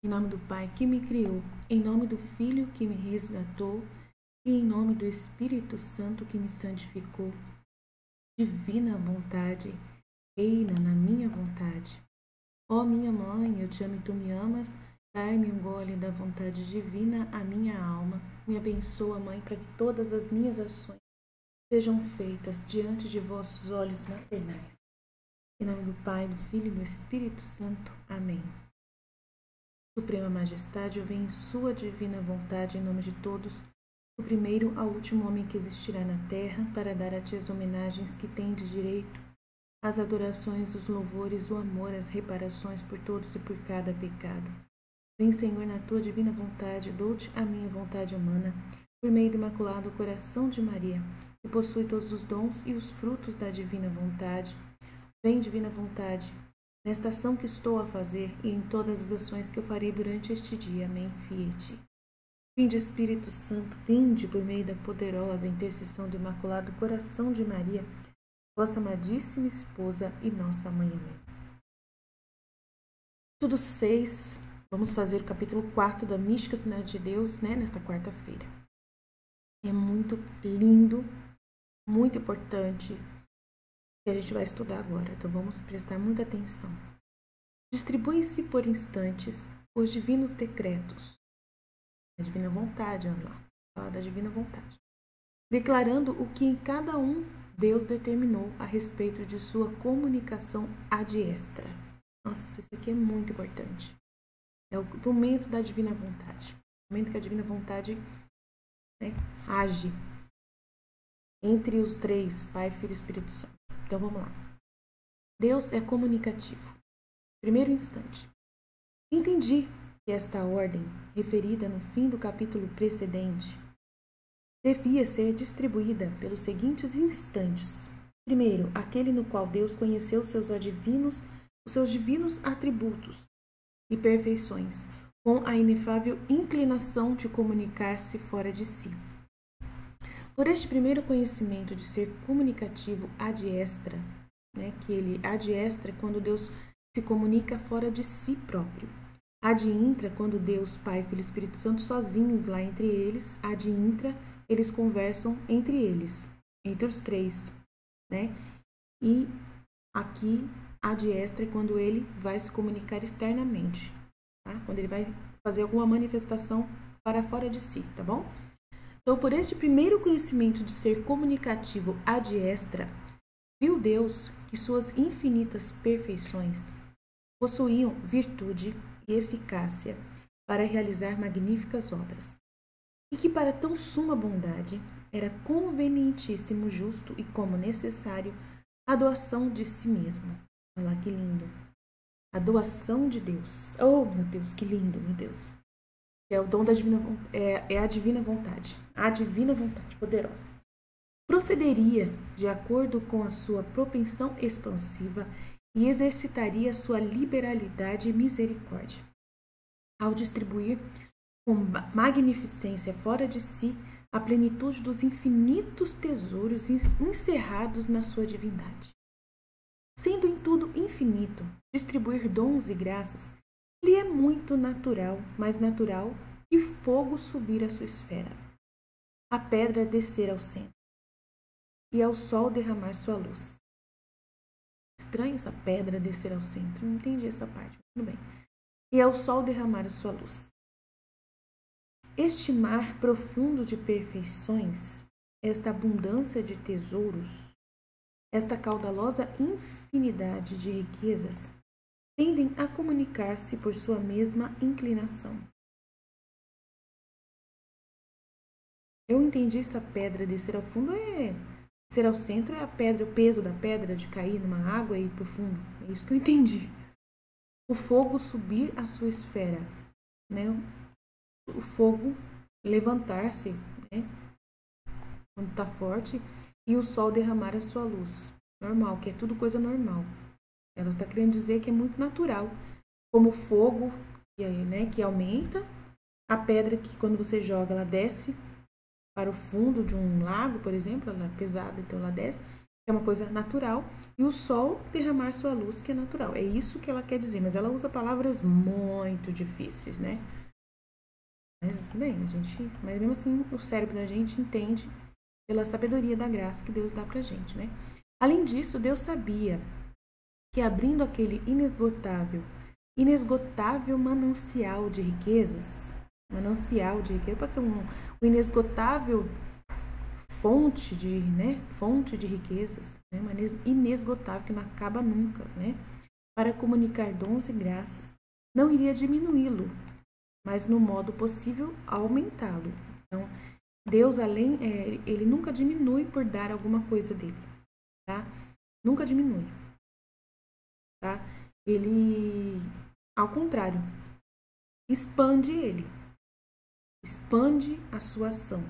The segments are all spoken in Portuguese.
Em nome do Pai que me criou, em nome do Filho que me resgatou e em nome do Espírito Santo que me santificou. Divina vontade, reina na minha vontade. Ó minha mãe, eu te amo e tu me amas, dai-me um gole da vontade divina à minha alma. Me abençoa, Mãe, para que todas as minhas ações sejam feitas diante de vossos olhos maternais. Em nome do Pai, do Filho e do Espírito Santo. Amém. Suprema Majestade, eu venho em sua divina vontade, em nome de todos, do primeiro ao último homem que existirá na terra, para dar a ti as homenagens que tendes direito, as adorações, os louvores, o amor, as reparações por todos e por cada pecado. Vem, Senhor, na tua divina vontade, dou-te a minha vontade humana, por meio do imaculado coração de Maria, que possui todos os dons e os frutos da divina vontade. Vem, divina vontade, nesta ação que estou a fazer e em todas as ações que eu farei durante este dia. Amém. Fiat. Vinde, Espírito Santo, vinde por meio da poderosa intercessão do imaculado coração de Maria, vossa amadíssima esposa e nossa mãe. Amém. Estudo 6. Vamos fazer o capítulo 4 da Mística Cidade de Deus, nesta quarta-feira. É muito lindo, muito importante que a gente vai estudar agora, então vamos prestar muita atenção. Distribuem-se por instantes os divinos decretos, a divina vontade, vamos lá, fala da divina vontade, declarando o que em cada um Deus determinou a respeito de sua comunicação ad extra. Nossa, isso aqui é muito importante. É o momento da divina vontade, o momento que a divina vontade age entre os três, Pai, Filho e Espírito Santo. Então vamos lá. Deus é comunicativo. Primeiro instante. Entendi que esta ordem, referida no fim do capítulo precedente, devia ser distribuída pelos seguintes instantes. Primeiro, aquele no qual Deus conheceu os seus divinos atributos e perfeições, com a inefável inclinação de comunicar-se fora de si. Por este primeiro conhecimento de ser comunicativo ad extra, que ele ad extra é quando Deus se comunica fora de si próprio. Ad intra, quando Deus, Pai, Filho e Espírito Santo, sozinhos lá entre eles, ad intra, eles conversam entre eles, entre os três, E aqui, ad extra é quando ele vai se comunicar externamente, quando ele vai fazer alguma manifestação para fora de si, tá bom? Então, por este primeiro conhecimento de ser comunicativo ad extra, viu Deus que suas infinitas perfeições possuíam virtude e eficácia para realizar magníficas obras, e que para tão suma bondade era convenientíssimo, justo e como necessário a doação de si mesmo. Olha lá que lindo! A doação de Deus. Oh, meu Deus, que lindo, meu Deus! É o dom da divina é a divina vontade. A divina vontade poderosa. Procederia de acordo com a sua propensão expansiva e exercitaria a sua liberalidade e misericórdia, ao distribuir com magnificência fora de si a plenitude dos infinitos tesouros encerrados na sua divindade. Sendo em tudo infinito, distribuir dons e graças lhe é muito natural, mais natural que fogo subir a sua esfera, a pedra descer ao centro e ao sol derramar sua luz. Estranho essa pedra descer ao centro, não entendi essa parte, mas tudo bem. E ao sol derramar a sua luz. Este mar profundo de perfeições, esta abundância de tesouros, esta caudalosa infinidade de riquezas, tendem a comunicar-se por sua mesma inclinação. Eu entendi essa pedra descer ao fundo descer ao centro é a pedra, o peso da pedra de cair numa água e ir para o fundo. É isso que eu entendi. O fogo subir a sua esfera, O fogo levantar-se, quando está forte, e o sol derramar a sua luz. Normal, que é tudo coisa normal. Ela está querendo dizer que é muito natural. Como o fogo, que aumenta, a pedra que quando você joga, ela desce para o fundo de um lago, por exemplo, ela é pesada, então ela desce, que é uma coisa natural, e o sol derramar sua luz, que é natural. É isso que ela quer dizer, mas ela usa palavras muito difíceis, né? Mas bem, mas mesmo assim o cérebro da gente entende pela sabedoria da graça que Deus dá pra gente, né? Além disso, Deus sabia que abrindo aquele inesgotável manancial de riquezas, pode ser um inesgotável fonte de riquezas, né? Uma inesgotável que não acaba nunca, né? Para comunicar dons e graças, não iria diminuí-lo, mas no modo possível aumentá-lo. Então, Deus ele nunca diminui por dar alguma coisa dele, tá? Nunca diminui, tá? Ele, ao contrário, expande a sua ação,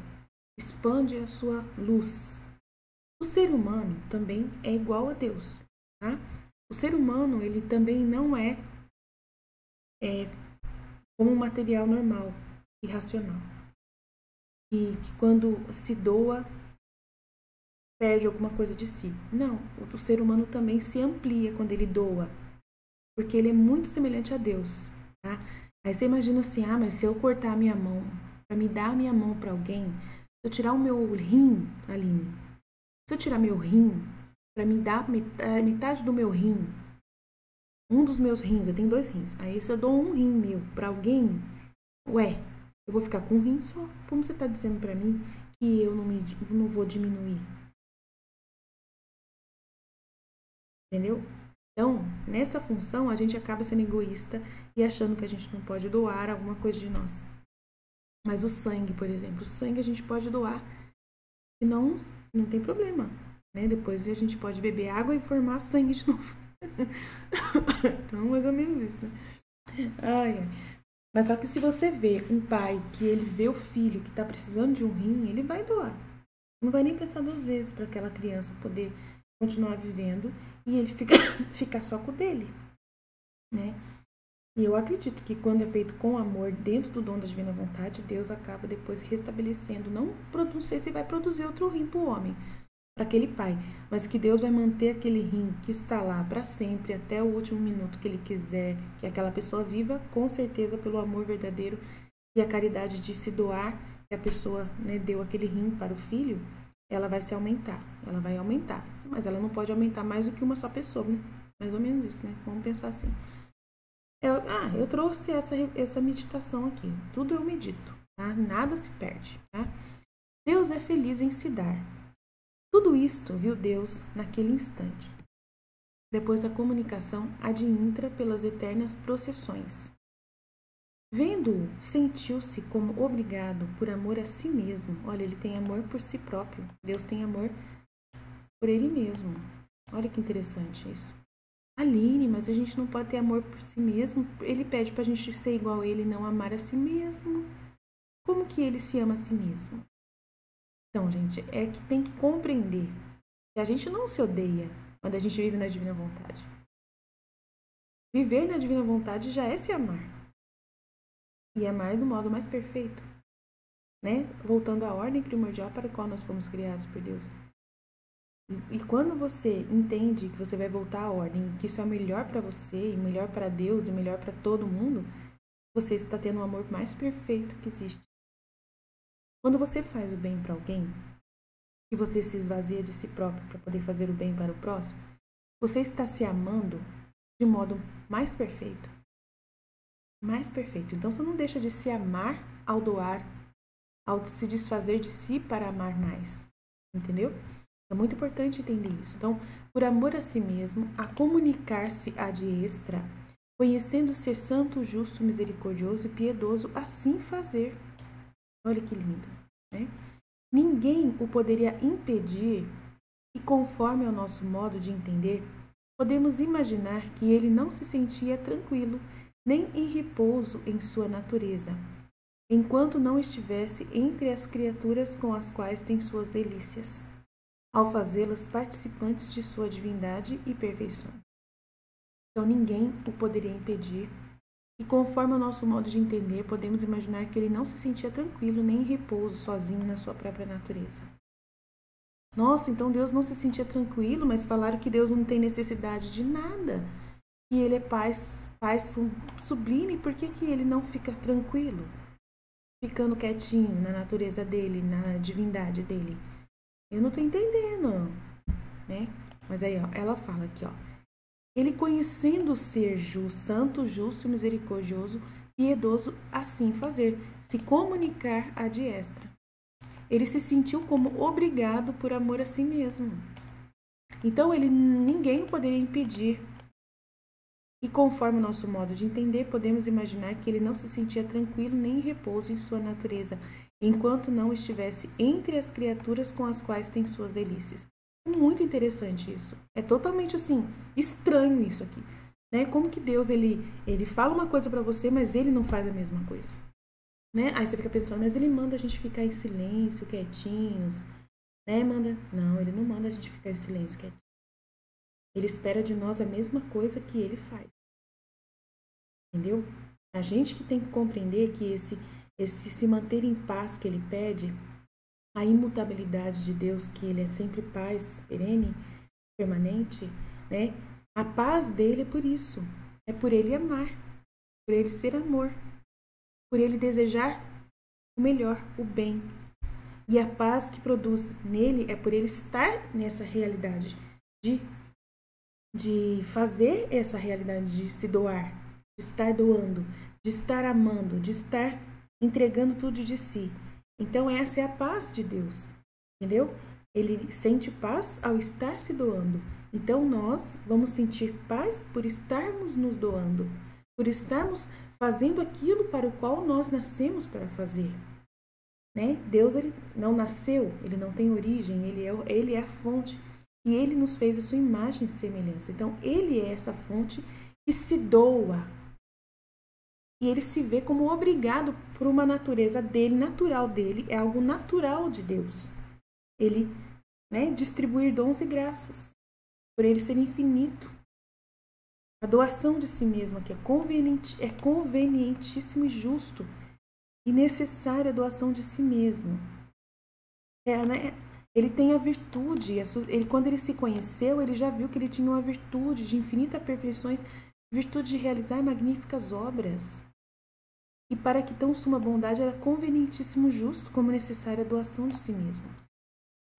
expande a sua luz. O ser humano também é igual a Deus, tá? O ser humano, ele também não é como um material normal e racional. E que quando se doa, perde alguma coisa de si. Não, o ser humano também se amplia quando ele doa, porque ele é muito semelhante a Deus, tá? Aí você imagina assim, mas se eu cortar a minha mão, para me dar a minha mão para alguém, se eu tirar o meu rim, Aline, se eu tirar meu rim, para me dar metade do meu rim, um dos meus rins, eu tenho 2 rins, aí se eu dou um rim meu para alguém, eu vou ficar com um rim só. Como você está dizendo para mim que eu não vou diminuir? Entendeu? Então, nessa função, a gente acaba sendo egoísta e achando que a gente não pode doar alguma coisa de nós. Mas o sangue, por exemplo, o sangue a gente pode doar e não tem problema, né? Depois a gente pode beber água e formar sangue de novo. Então, mais ou menos isso, né? Mas só que se você vê um pai que ele vê o filho que está precisando de um rim, ele vai doar. Não vai nem pensar 2 vezes para aquela criança poder continuar vivendo e ele ficar só com o dele, né? E eu acredito que quando é feito com amor dentro do dom da divina vontade, Deus acaba depois restabelecendo. Não sei se vai produzir outro rim para o homem, para aquele pai, mas que Deus vai manter aquele rim que está lá para sempre, até o último minuto que ele quiser que aquela pessoa viva, com certeza pelo amor verdadeiro e a caridade de se doar, que a pessoa, né, deu aquele rim para o filho, ela vai aumentar, mas ela não pode aumentar mais do que uma só pessoa, né? Mais ou menos isso, né? Vamos pensar assim. Eu trouxe essa meditação aqui, tudo eu medito, tá? Nada se perde, tá? Deus é feliz em se dar. Tudo isto viu Deus naquele instante, depois da comunicação ad intra pelas eternas processões. Vendo-o, sentiu-se como obrigado por amor a si mesmo. Olha, ele tem amor por si próprio. Deus tem amor por ele mesmo. Olha que interessante isso. Aline, mas a gente não pode ter amor por si mesmo. Ele pede pra gente ser igual a ele e não amar a si mesmo. Como que ele se ama a si mesmo? Então, gente, é que tem que compreender que a gente não se odeia quando a gente vive na divina vontade. Viver na divina vontade já é se amar. E amar do modo mais perfeito, né? Voltando à ordem primordial para a qual nós fomos criados por Deus. E quando você entende que você vai voltar à ordem, que isso é o melhor para você, e melhor para Deus, e melhor para todo mundo, você está tendo o amor mais perfeito que existe. Quando você faz o bem para alguém, e você se esvazia de si próprio para poder fazer o bem para o próximo, você está se amando de modo mais perfeito. Mais perfeito. Então, você não deixa de se amar ao doar, ao se desfazer de si para amar mais. Entendeu? É muito importante entender isso. Então, por amor a si mesmo, a comunicar-se ad extra, conhecendo ser santo, justo, misericordioso e piedoso, assim fazer. Olha que lindo, né? Ninguém o poderia impedir e, conforme ao nosso modo de entender, podemos imaginar que ele não se sentia tranquilo nem em repouso em sua natureza, enquanto não estivesse entre as criaturas com as quais tem suas delícias, ao fazê-las participantes de sua divindade e perfeição. Então ninguém o poderia impedir, e conforme o nosso modo de entender, podemos imaginar que ele não se sentia tranquilo nem em repouso sozinho na sua própria natureza. Nossa, então Deus não se sentia tranquilo, mas falaram que Deus não tem necessidade de nada. E ele é Pai sublime, por que ele não fica tranquilo? Ficando quietinho na natureza dele, na divindade dele. Eu não tô entendendo, né? Mas aí, ó, ela fala aqui, ó. Ele conhecendo ser santo, justo, misericordioso, piedoso, assim fazer, se comunicar à diestra. Ele se sentiu como obrigado por amor a si mesmo. Então, ninguém poderia impedir. E conforme o nosso modo de entender, podemos imaginar que ele não se sentia tranquilo nem em repouso em sua natureza, enquanto não estivesse entre as criaturas com as quais tem suas delícias. Muito interessante isso. É totalmente assim, estranho isso aqui. Né? Como que Deus, ele fala uma coisa para você, mas ele não faz a mesma coisa. Né? Aí você fica pensando, mas ele manda a gente ficar em silêncio, quietinhos. Né? Não, ele não manda a gente ficar em silêncio, quietinho. Ele espera de nós a mesma coisa que ele faz. Entendeu? A gente que tem que compreender que esse se manter em paz que ele pede, a imutabilidade de Deus, que ele é sempre paz, perene, permanente, né? A paz dele é por isso. É por ele amar, por ele ser amor, por ele desejar o melhor, o bem. E a paz que produz nele é por ele estar nessa realidade, de fazer essa realidade, de se doar, de estar doando, de estar amando, de estar entregando tudo de si. Então essa é a paz de Deus, entendeu? Ele sente paz ao estar se doando. Então nós vamos sentir paz por estarmos nos doando, por estarmos fazendo aquilo para o qual nós nascemos para fazer. Né? Deus, ele não nasceu, ele não tem origem, ele é a fonte. E ele nos fez a sua imagem e semelhança. Então, ele é essa fonte que se doa. E ele se vê como obrigado por uma natureza dele, natural dele, é algo natural de Deus. Ele, né, distribuir dons e graças, por ele ser infinito. A doação de si mesmo aqui é convenientíssimo e justo e necessária a doação de si mesmo. Ele tem a virtude, quando ele se conheceu, ele já viu que ele tinha uma virtude de infinitas perfeições, virtude de realizar magníficas obras. E para que tão suma bondade era convenientíssimo justo como necessária a doação de si mesmo.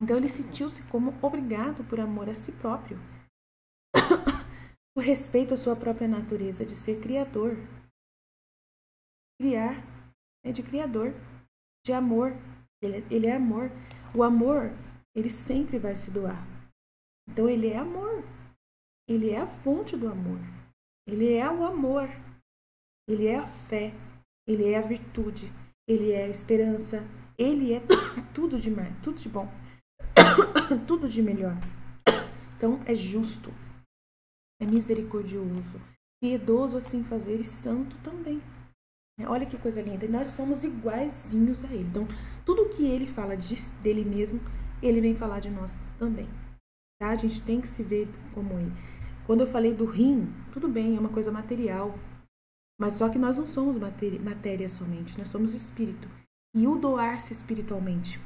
Então ele sentiu-se como obrigado por amor a si próprio, por respeito à sua própria natureza de ser criador. Criar é de criador, de amor. Ele é amor. O amor, ele sempre vai se doar. Então ele é amor. Ele é a fonte do amor. Ele é o amor. Ele é a fé. Ele é a virtude. Ele é a esperança. Ele é tudo de mais, tudo de bom. Tudo de melhor. Então é justo. É misericordioso. Piedoso assim fazer e santo também. Olha que coisa linda. E nós somos iguaizinhos a ele. Então, tudo que ele fala dele mesmo, ele vem falar de nós também. Tá? A gente tem que se ver como ele. Quando eu falei do rim, tudo bem, é uma coisa material. Mas só que nós não somos matéria somente, nós somos espírito. E o doar-se espiritualmente,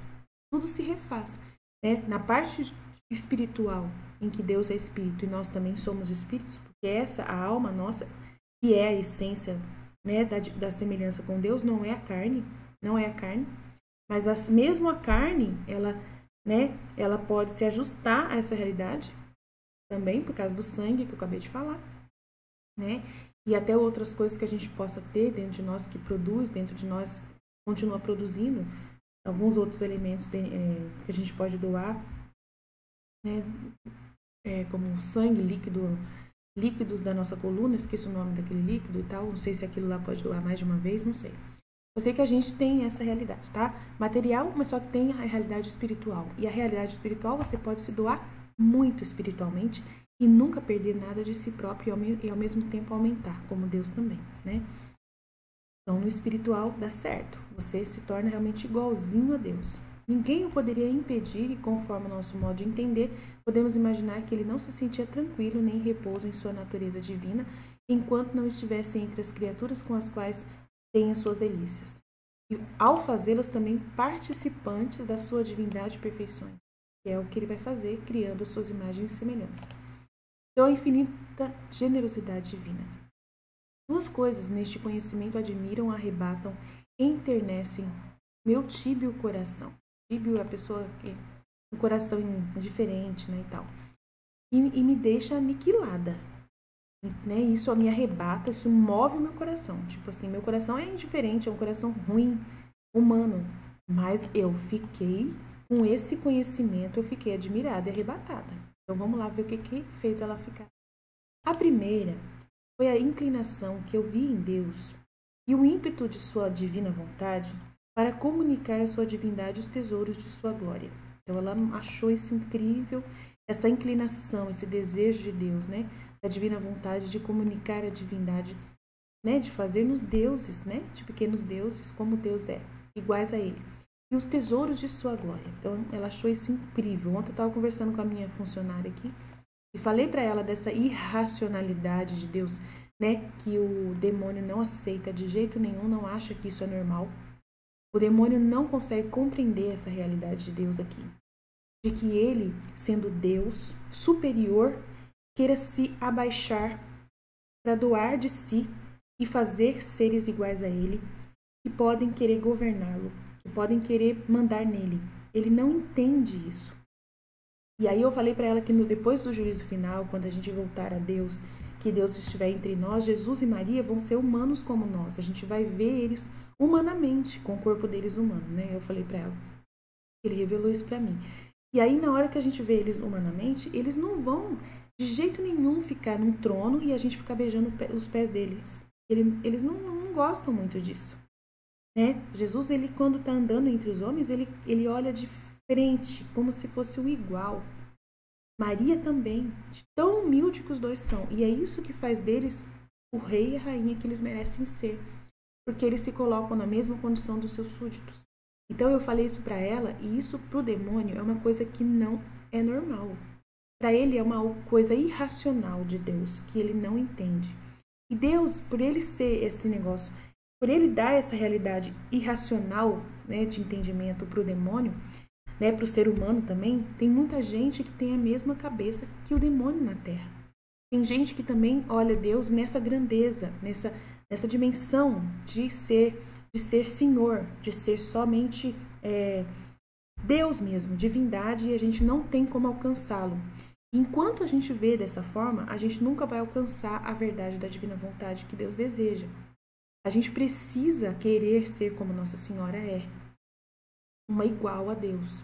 tudo se refaz. Né? Na parte espiritual, em que Deus é espírito e nós também somos espíritos, porque essa, a alma nossa, que é a essência, né, da semelhança com Deus, não é a carne, mas mesmo a carne, ela pode se ajustar a essa realidade, também por causa do sangue que eu acabei de falar, né, e até outras coisas que a gente possa ter dentro de nós, que produz, dentro de nós, continua produzindo, alguns outros elementos que a gente pode doar, né, como sangue, líquidos da nossa coluna, esqueço o nome daquele líquido e tal, não sei se aquilo lá pode doar mais de uma vez, não sei. Eu sei que a gente tem essa realidade, tá? Material, mas só que tem a realidade espiritual. E a realidade espiritual você pode se doar muito espiritualmente e nunca perder nada de si próprio e ao mesmo tempo aumentar, como Deus também, né? Então, no espiritual dá certo. Você se torna realmente igualzinho a Deus. Ninguém o poderia impedir e, conforme o nosso modo de entender, podemos imaginar que ele não se sentia tranquilo nem em repouso em sua natureza divina, enquanto não estivesse entre as criaturas com as quais tem as suas delícias. E, ao fazê-las, também participantes da sua divindade e perfeições. que é o que ele vai fazer, criando as suas imagens e semelhanças. Então, a infinita generosidade divina. Duas coisas neste conhecimento admiram, arrebatam, enternecem meu tíbio coração. Tíbio é a pessoa que um coração indiferente, né, e tal. E me deixa aniquilada. Né? Isso me arrebata, isso move o meu coração. Tipo assim, meu coração é indiferente, é um coração ruim, humano. Mas eu fiquei, com esse conhecimento, eu fiquei admirada e arrebatada. Então vamos lá ver o que fez ela ficar. A primeira foi a inclinação que eu vi em Deus e o ímpeto de sua divina vontade para comunicar a sua divindade os tesouros de sua glória. Então ela achou isso incrível, essa inclinação, esse desejo de Deus, né? Da divina vontade de comunicar a divindade, né? De fazer-nos deuses, né? De pequenos deuses, como Deus é, iguais a Ele. E os tesouros de sua glória. Então ela achou isso incrível. Ontem eu estava conversando com a minha funcionária aqui e falei para ela dessa irracionalidade de Deus, né? Que o demônio não aceita de jeito nenhum, não acha que isso é normal. O demônio não consegue compreender essa realidade de Deus aqui. De que ele, sendo Deus superior, queira se abaixar para doar de si e fazer seres iguais a ele, que podem querer governá-lo, que podem querer mandar nele. Ele não entende isso. E aí eu falei para ela que depois do juízo final, quando a gente voltar a Deus, que Deus estiver entre nós, Jesus e Maria vão ser humanos como nós. A gente vai ver eles humanamente, com o corpo deles humano, né? Eu falei para ela. Ele revelou isso para mim. E aí, na hora que a gente vê eles humanamente, eles não vão de jeito nenhum ficar num trono e a gente ficar beijando os pés deles. Eles não gostam muito disso. Né? Jesus, ele quando está andando entre os homens, ele olha de frente, como se fosse o igual. Maria também, de tão humilde que os dois são. E é isso que faz deles o rei e a rainha que eles merecem ser. Porque eles se colocam na mesma condição dos seus súditos. Então eu falei isso para ela, e isso para o demônio é uma coisa que não é normal. Para ele é uma coisa irracional de Deus, que ele não entende. E Deus, por ele ser esse negócio, por ele dar essa realidade irracional, né, de entendimento para o demônio, né, para o ser humano também, tem muita gente que tem a mesma cabeça que o demônio na Terra. Tem gente que também olha Deus nessa grandeza, nessa dimensão de ser Senhor, de ser somente Deus mesmo, divindade, e a gente não tem como alcançá-lo. Enquanto a gente vê dessa forma, a gente nunca vai alcançar a verdade da divina vontade que Deus deseja. A gente precisa querer ser como Nossa Senhora é, uma igual a Deus.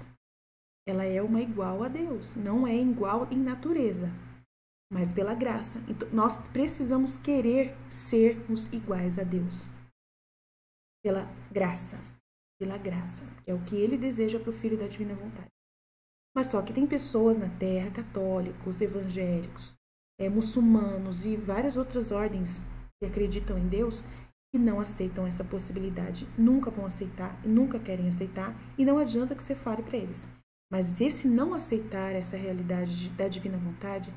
Ela é uma igual a Deus, não é igual em natureza, mas pela graça. Então, nós precisamos querer sermos iguais a Deus. Pela graça, que é o que ele deseja para o Filho da Divina Vontade. Mas só que tem pessoas na Terra, católicos, evangélicos, muçulmanos e várias outras ordens que acreditam em Deus, que não aceitam essa possibilidade, nunca vão aceitar, nunca querem aceitar, e não adianta que você fale para eles. Mas esse não aceitar essa realidade da Divina Vontade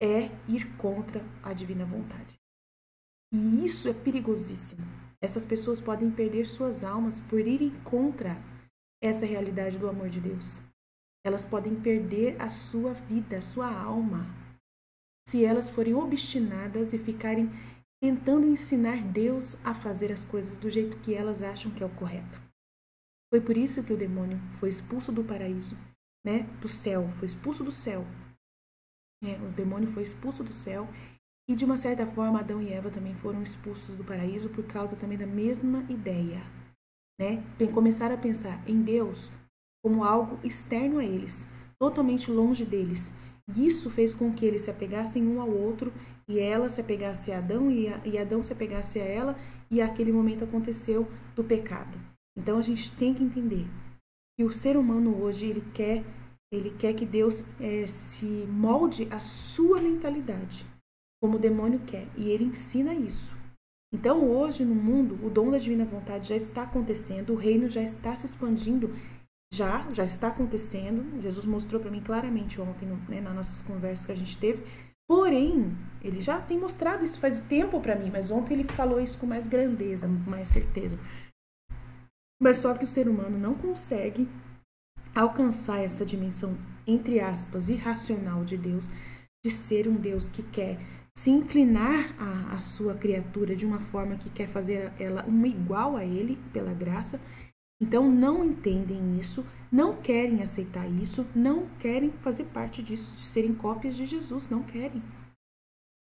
é ir contra a Divina Vontade. E isso é perigosíssimo. Essas pessoas podem perder suas almas por irem contra essa realidade do amor de Deus. Elas podem perder a sua vida, a sua alma, se elas forem obstinadas e ficarem tentando ensinar Deus a fazer as coisas do jeito que elas acham que é o correto. Foi por isso que o demônio foi expulso do paraíso, né? Do céu, foi expulso do céu. O demônio foi expulso do céu. E, de uma certa forma, Adão e Eva também foram expulsos do paraíso por causa também da mesma ideia. Né? Começaram a pensar em Deus como algo externo a eles, totalmente longe deles. E isso fez com que eles se apegassem um ao outro, e ela se apegasse a Adão, e Adão se apegasse a ela, e aquele momento aconteceu do pecado. Então, a gente tem que entender que o ser humano hoje, ele quer que Deus se molde a sua mentalidade, como o demônio quer, e ele ensina isso. Então, hoje no mundo, o dom da divina vontade já está acontecendo, o reino já está se expandindo, já está acontecendo. Jesus mostrou para mim claramente ontem, né, nas nossas conversas que a gente teve. Porém, ele já tem mostrado isso faz tempo para mim, mas ontem ele falou isso com mais grandeza, com mais certeza. Mas só que o ser humano não consegue alcançar essa dimensão, entre aspas, irracional de Deus, de ser um Deus que quer se inclinar à sua criatura de uma forma que quer fazer ela uma igual a ele, pela graça. Então, não entendem isso, não querem aceitar isso, não querem fazer parte disso, de serem cópias de Jesus, não querem.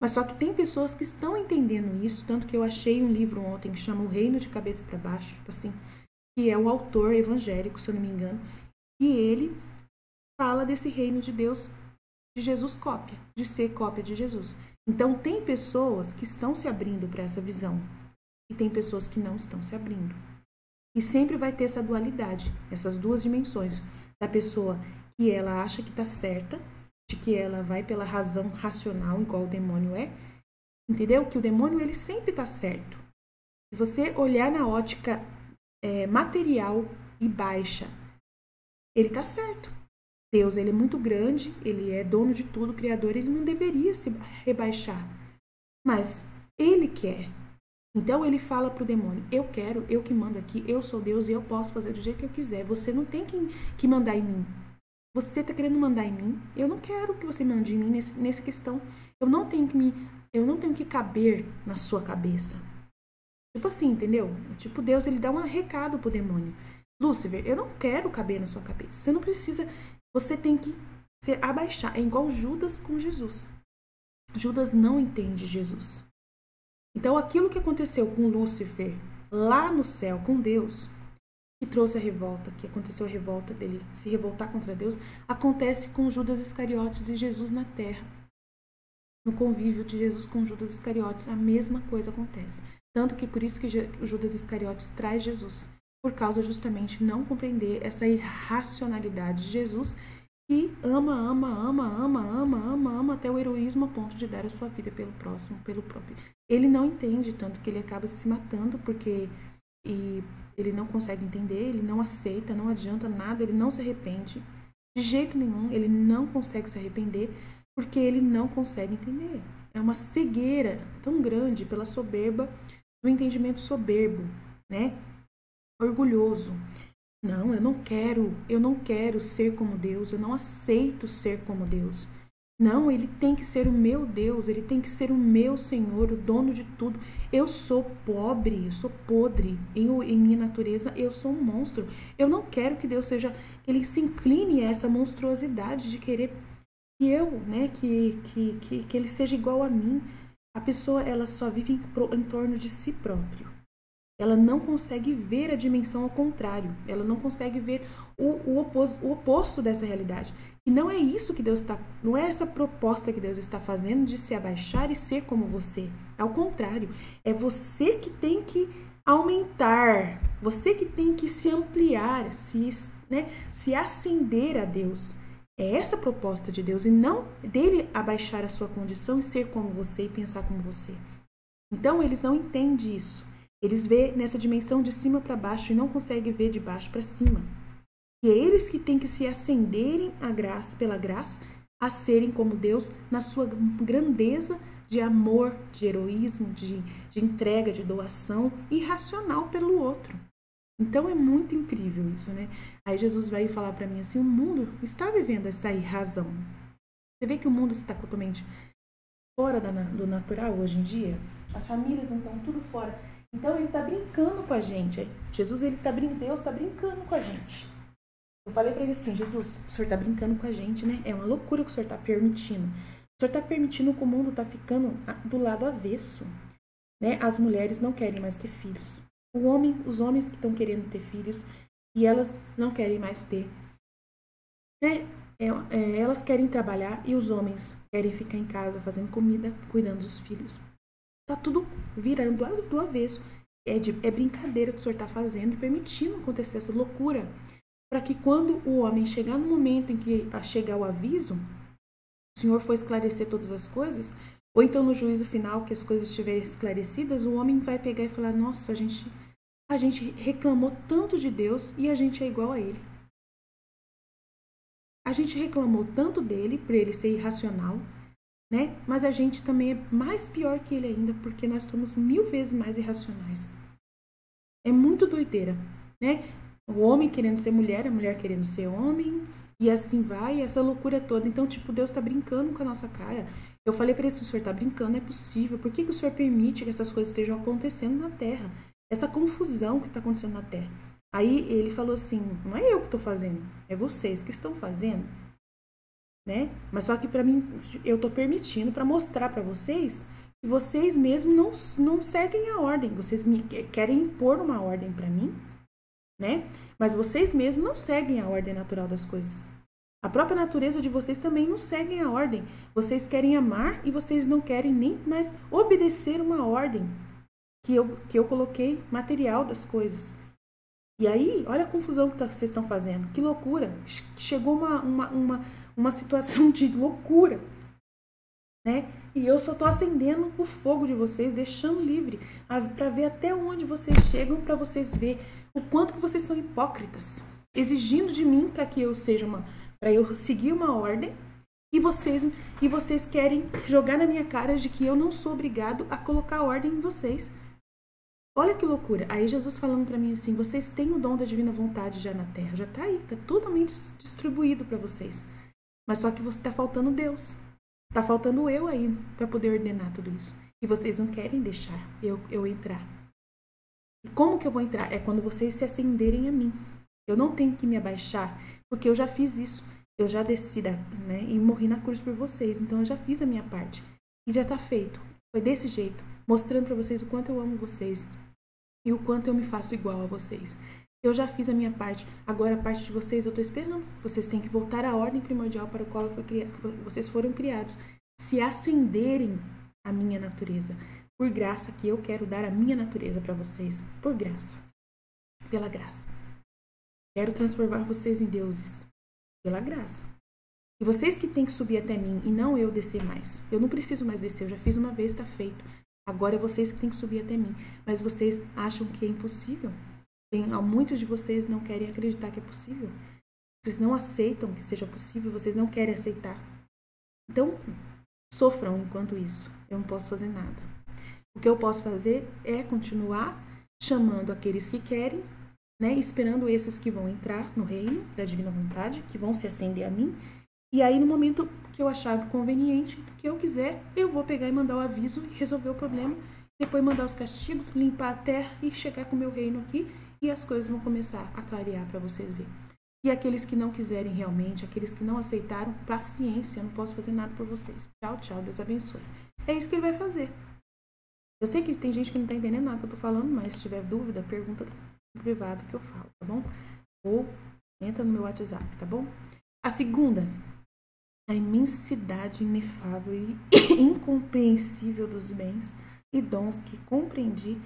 Mas só que tem pessoas que estão entendendo isso, tanto que eu achei um livro ontem que chama O Reino de Cabeça para Baixo, tipo assim, que é um autor evangélico, se eu não me engano, e ele fala desse reino de Deus, de Jesus cópia, de ser cópia de Jesus. Então, tem pessoas que estão se abrindo para essa visão e tem pessoas que não estão se abrindo. E sempre vai ter essa dualidade, essas duas dimensões, da pessoa que ela acha que está certa, de que ela vai pela razão racional, igual o demônio é, entendeu? Que o demônio, ele sempre está certo. Se você olhar na ótica material e baixa, ele está certo. Deus, ele é muito grande, ele é dono de tudo, criador, ele não deveria se rebaixar. Mas ele quer. Então ele fala para o demônio, eu quero, eu que mando aqui, eu sou Deus e eu posso fazer do jeito que eu quiser. Você não tem que mandar em mim. Você está querendo mandar em mim? Eu não quero que você mande em mim nessa questão. Eu não tenho que caber na sua cabeça. Tipo assim, entendeu? Tipo, Deus, ele dá um recado pro demônio. Lúcifer, eu não quero caber na sua cabeça. Você não precisa, você tem que se abaixar. É igual Judas com Jesus. Judas não entende Jesus. Então, aquilo que aconteceu com Lúcifer lá no céu com Deus, que trouxe a revolta, que aconteceu a revolta dele se revoltar contra Deus, acontece com Judas Iscariotes e Jesus na terra. No convívio de Jesus com Judas Iscariotes, a mesma coisa acontece. Tanto que por isso que Judas Iscariotes traz Jesus, por causa justamente não compreender essa irracionalidade de Jesus, que ama até o heroísmo a ponto de dar a sua vida pelo próximo, pelo próprio. Ele não entende, tanto que ele acaba se matando, porque ele não consegue entender, ele não aceita, não adianta nada, ele não se arrepende. De jeito nenhum, ele não consegue se arrepender, porque ele não consegue entender. É uma cegueira tão grande pela soberba, do entendimento soberbo, né? Orgulhoso. Não, eu não quero ser como Deus, eu não aceito ser como Deus. Não, ele tem que ser o meu Deus, ele tem que ser o meu Senhor, o dono de tudo. Eu sou pobre, eu sou podre, em minha natureza eu sou um monstro. Eu não quero que Deus seja, que ele se incline a essa monstruosidade de querer que eu, né, que ele seja igual a mim. A pessoa, ela só vive em torno de si próprio. Ela não consegue ver a dimensão ao contrário. Ela não consegue ver o oposto dessa realidade. E não é isso que Deus está... Não é essa proposta que Deus está fazendo de se abaixar e ser como você. Ao contrário. É você que tem que aumentar. Você que tem que se ampliar, se ascender a Deus. É essa a proposta de Deus. E não dele abaixar a sua condição e ser como você e pensar como você. Então, eles não entendem isso. Eles vê nessa dimensão de cima para baixo e não conseguem ver de baixo para cima. E é eles que têm que se ascenderem pela graça, a serem como Deus na sua grandeza de amor, de heroísmo, de entrega, de doação irracional pelo outro. Então é muito incrível isso, né? Aí Jesus vai falar para mim assim, o mundo está vivendo essa irrazão. Você vê que o mundo está totalmente fora do natural hoje em dia? As famílias estão tudo fora. Então ele está brincando com a gente. Jesus, Deus está brincando com a gente. Eu falei para ele assim, Jesus, o senhor está brincando com a gente, né? É uma loucura que o senhor está permitindo. O senhor está permitindo que o mundo está ficando do lado avesso, né? As mulheres não querem mais ter filhos. Os homens que estão querendo ter filhos e elas não querem mais ter, né? Elas querem trabalhar e os homens querem ficar em casa fazendo comida, cuidando dos filhos. Tá tudo virando do avesso. É brincadeira que o senhor está fazendo e permitindo acontecer essa loucura. Para que quando o homem chegar no momento em que chegar o aviso, o senhor for esclarecer todas as coisas, ou então no juízo final que as coisas estiverem esclarecidas, o homem vai pegar e falar, nossa, a gente reclamou tanto de Deus e a gente é igual a ele. A gente reclamou tanto dele, por ele ser irracional, né? Mas a gente também é mais pior que ele ainda, porque nós somos 1000 vezes mais irracionais. É muito doideira, né? O homem querendo ser mulher, a mulher querendo ser homem, e assim vai, essa loucura toda. Então, tipo, Deus tá brincando com a nossa cara. Eu falei para ele, se o senhor tá brincando, não é possível. Por que o senhor permite que essas coisas estejam acontecendo na Terra? Essa confusão que tá acontecendo na Terra. Aí ele falou assim, não é eu que tô fazendo, é vocês que estão fazendo, né? Mas só que para mim, eu tô permitindo para mostrar para vocês que vocês mesmos não seguem a ordem. Vocês me querem impor uma ordem para mim, né? Mas vocês mesmos não seguem a ordem natural das coisas. A própria natureza de vocês também não seguem a ordem. Vocês querem amar e vocês não querem nem mais obedecer uma ordem que eu coloquei material das coisas. E aí, olha a confusão que vocês estão fazendo. Que loucura. Chegou uma situação de loucura, né? E eu só estou acendendo o fogo de vocês, deixando livre, para ver até onde vocês chegam, para vocês ver o quanto que vocês são hipócritas, exigindo de mim para que eu seja para eu seguir uma ordem, e vocês querem jogar na minha cara de que eu não sou obrigado a colocar ordem em vocês. Olha que loucura. Aí Jesus falando para mim assim, vocês têm o dom da divina vontade já na Terra, já tá aí, tá totalmente distribuído para vocês. Mas só que você tá faltando Deus. Tá faltando eu aí para poder ordenar tudo isso. E vocês não querem deixar eu entrar. E como que eu vou entrar? É quando vocês se acenderem a mim. Eu não tenho que me abaixar, porque eu já fiz isso. Eu já desci, né, e morri na cruz por vocês. Então eu já fiz a minha parte. E já tá feito. Foi desse jeito. Mostrando para vocês o quanto eu amo vocês. E o quanto eu me faço igual a vocês. Eu já fiz a minha parte. Agora a parte de vocês eu estou esperando. Vocês têm que voltar à ordem primordial para a qual vocês foram criados. Se acenderem à minha natureza. Por graça que eu quero dar a minha natureza para vocês. Por graça. Pela graça. Quero transformar vocês em deuses. Pela graça. E vocês que têm que subir até mim e não eu descer mais. Eu não preciso mais descer. Eu já fiz uma vez, está feito. Agora é vocês que têm que subir até mim. Mas vocês acham que é impossível. Muitos de vocês não querem acreditar que é possível. Vocês não aceitam que seja possível. Vocês não querem aceitar. Então, sofram enquanto isso. Eu não posso fazer nada. O que eu posso fazer é continuar chamando aqueles que querem, né, esperando esses que vão entrar no reino da divina vontade, que vão se acender a mim. E aí, no momento que eu achar conveniente, que eu quiser, eu vou pegar e mandar o aviso e resolver o problema. Depois mandar os castigos, limpar a terra e chegar com o meu reino aqui. E as coisas vão começar a clarear para vocês verem. E aqueles que não quiserem realmente, aqueles que não aceitaram, paciência, eu não posso fazer nada por vocês. Tchau, tchau, Deus abençoe. É isso que ele vai fazer. Eu sei que tem gente que não está entendendo nada que eu estou falando, mas se tiver dúvida, pergunta no privado que eu falo, tá bom? Ou entra no meu WhatsApp, tá bom? A segunda, a imensidade inefável e incompreensível dos bens e dons que compreendi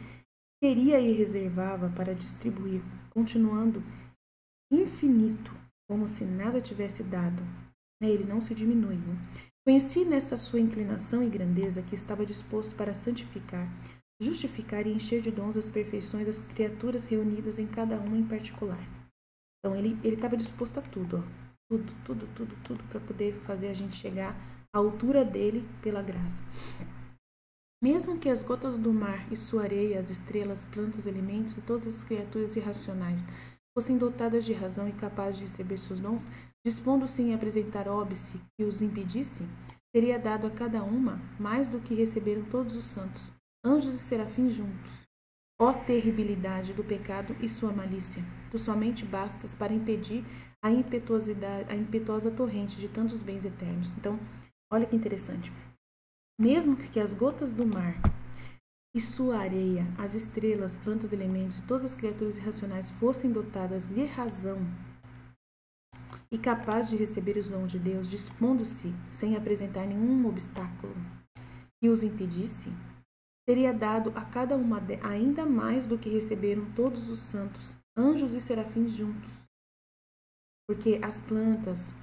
teria e reservava para distribuir, continuando infinito, como se nada tivesse dado. Ele não se diminui. Né? Conheci nesta sua inclinação e grandeza que estava disposto para santificar, justificar e encher de dons as perfeições das criaturas reunidas em cada uma em particular. Então ele estava disposto a tudo, ó. Tudo para poder fazer a gente chegar à altura dele pela graça. Mesmo que as gotas do mar e sua areia, as estrelas, plantas, elementos e todas as criaturas irracionais fossem dotadas de razão e capazes de receber seus dons, dispondo-se em apresentar óbice que os impedisse, teria dado a cada uma mais do que receberam todos os santos, anjos e serafins juntos. Ó terribilidade do pecado e sua malícia, tu somente bastas para impedir a impetuosa torrente de tantos bens eternos. Então, olha que interessante. Mesmo que as gotas do mar e sua areia, as estrelas, plantas, elementos e todas as criaturas irracionais fossem dotadas de razão e capazes de receber os dons de Deus, dispondo-se, sem apresentar nenhum obstáculo que os impedisse, teria dado a cada uma ainda mais do que receberam todos os santos, anjos e serafins juntos. Porque as plantas,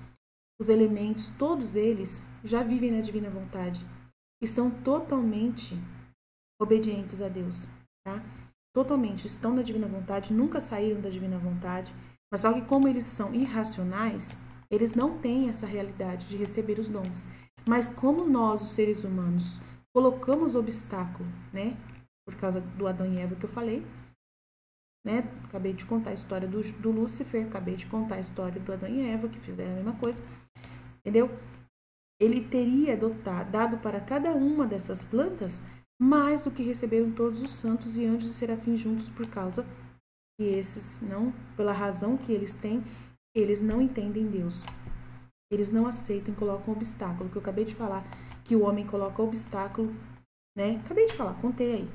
os elementos, todos eles já vivem na divina vontade e são totalmente obedientes a Deus, tá? Totalmente, estão na divina vontade, nunca saíram da divina vontade, mas só que como eles são irracionais, eles não têm essa realidade de receber os dons. Mas como nós, os seres humanos, colocamos obstáculo, né? Por causa do Adão e Eva que eu falei, né? Acabei de contar a história do Lúcifer, acabei de contar a história do Adão e Eva, que fizeram a mesma coisa, entendeu? Ele teria dado para cada uma dessas plantas mais do que receberam todos os santos e anjos e serafins juntos, por causa que esses não, pela razão que eles têm, eles não entendem Deus. Eles não aceitam e colocam obstáculo, que eu acabei de falar, que o homem coloca obstáculo, né? Acabei de falar, contei aí.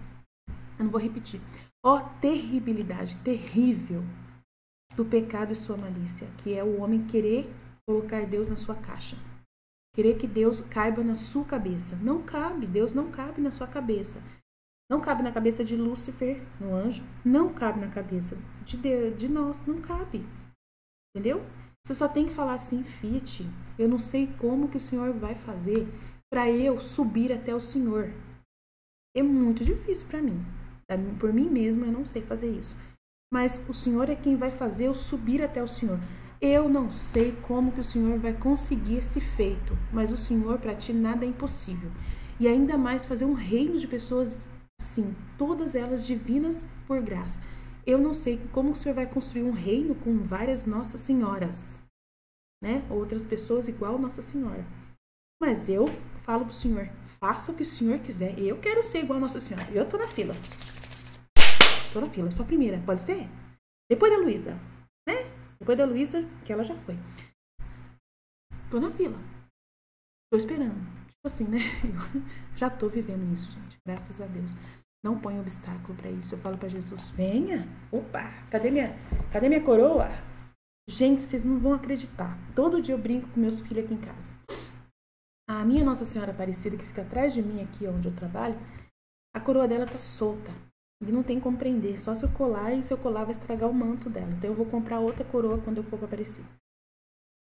Eu não vou repetir. Ó, terribilidade, terrível do pecado e sua malícia, que é o homem querer colocar Deus na sua caixa. Querer que Deus caiba na sua cabeça. Não cabe, Deus não cabe na sua cabeça. Não cabe na cabeça de Lúcifer, no anjo. Não cabe na cabeça de Deus, de nós, não cabe. Entendeu? Você só tem que falar assim, Fiat, eu não sei como que o Senhor vai fazer para eu subir até o Senhor. É muito difícil para mim. Por mim mesma eu não sei fazer isso. Mas o Senhor é quem vai fazer eu subir até o Senhor. Eu não sei como que o Senhor vai conseguir esse feito, mas o Senhor, para ti, nada é impossível. E ainda mais fazer um reino de pessoas assim, todas elas divinas por graça. Eu não sei como o Senhor vai construir um reino com várias Nossas Senhoras, né? Outras pessoas igual Nossa Senhora. Mas eu falo pro Senhor, faça o que o Senhor quiser. Eu quero ser igual a Nossa Senhora. Eu tô na fila. Tô na fila, sou a primeira. Pode ser? Depois da Luísa, né? Depois da Luísa, que ela já foi. Tô na fila. Tô esperando. Tipo assim, né? Eu já tô vivendo isso, gente. Graças a Deus. Não põe obstáculo pra isso. Eu falo pra Jesus, venha. Opa, cadê minha coroa? Gente, vocês não vão acreditar. Todo dia eu brinco com meus filhos aqui em casa. A minha Nossa Senhora Aparecida, que fica atrás de mim aqui onde eu trabalho, a coroa dela tá solta. E não tem como prender. Só se eu colar, e se eu colar vai estragar o manto dela. Então eu vou comprar outra coroa quando eu for para Aparecida.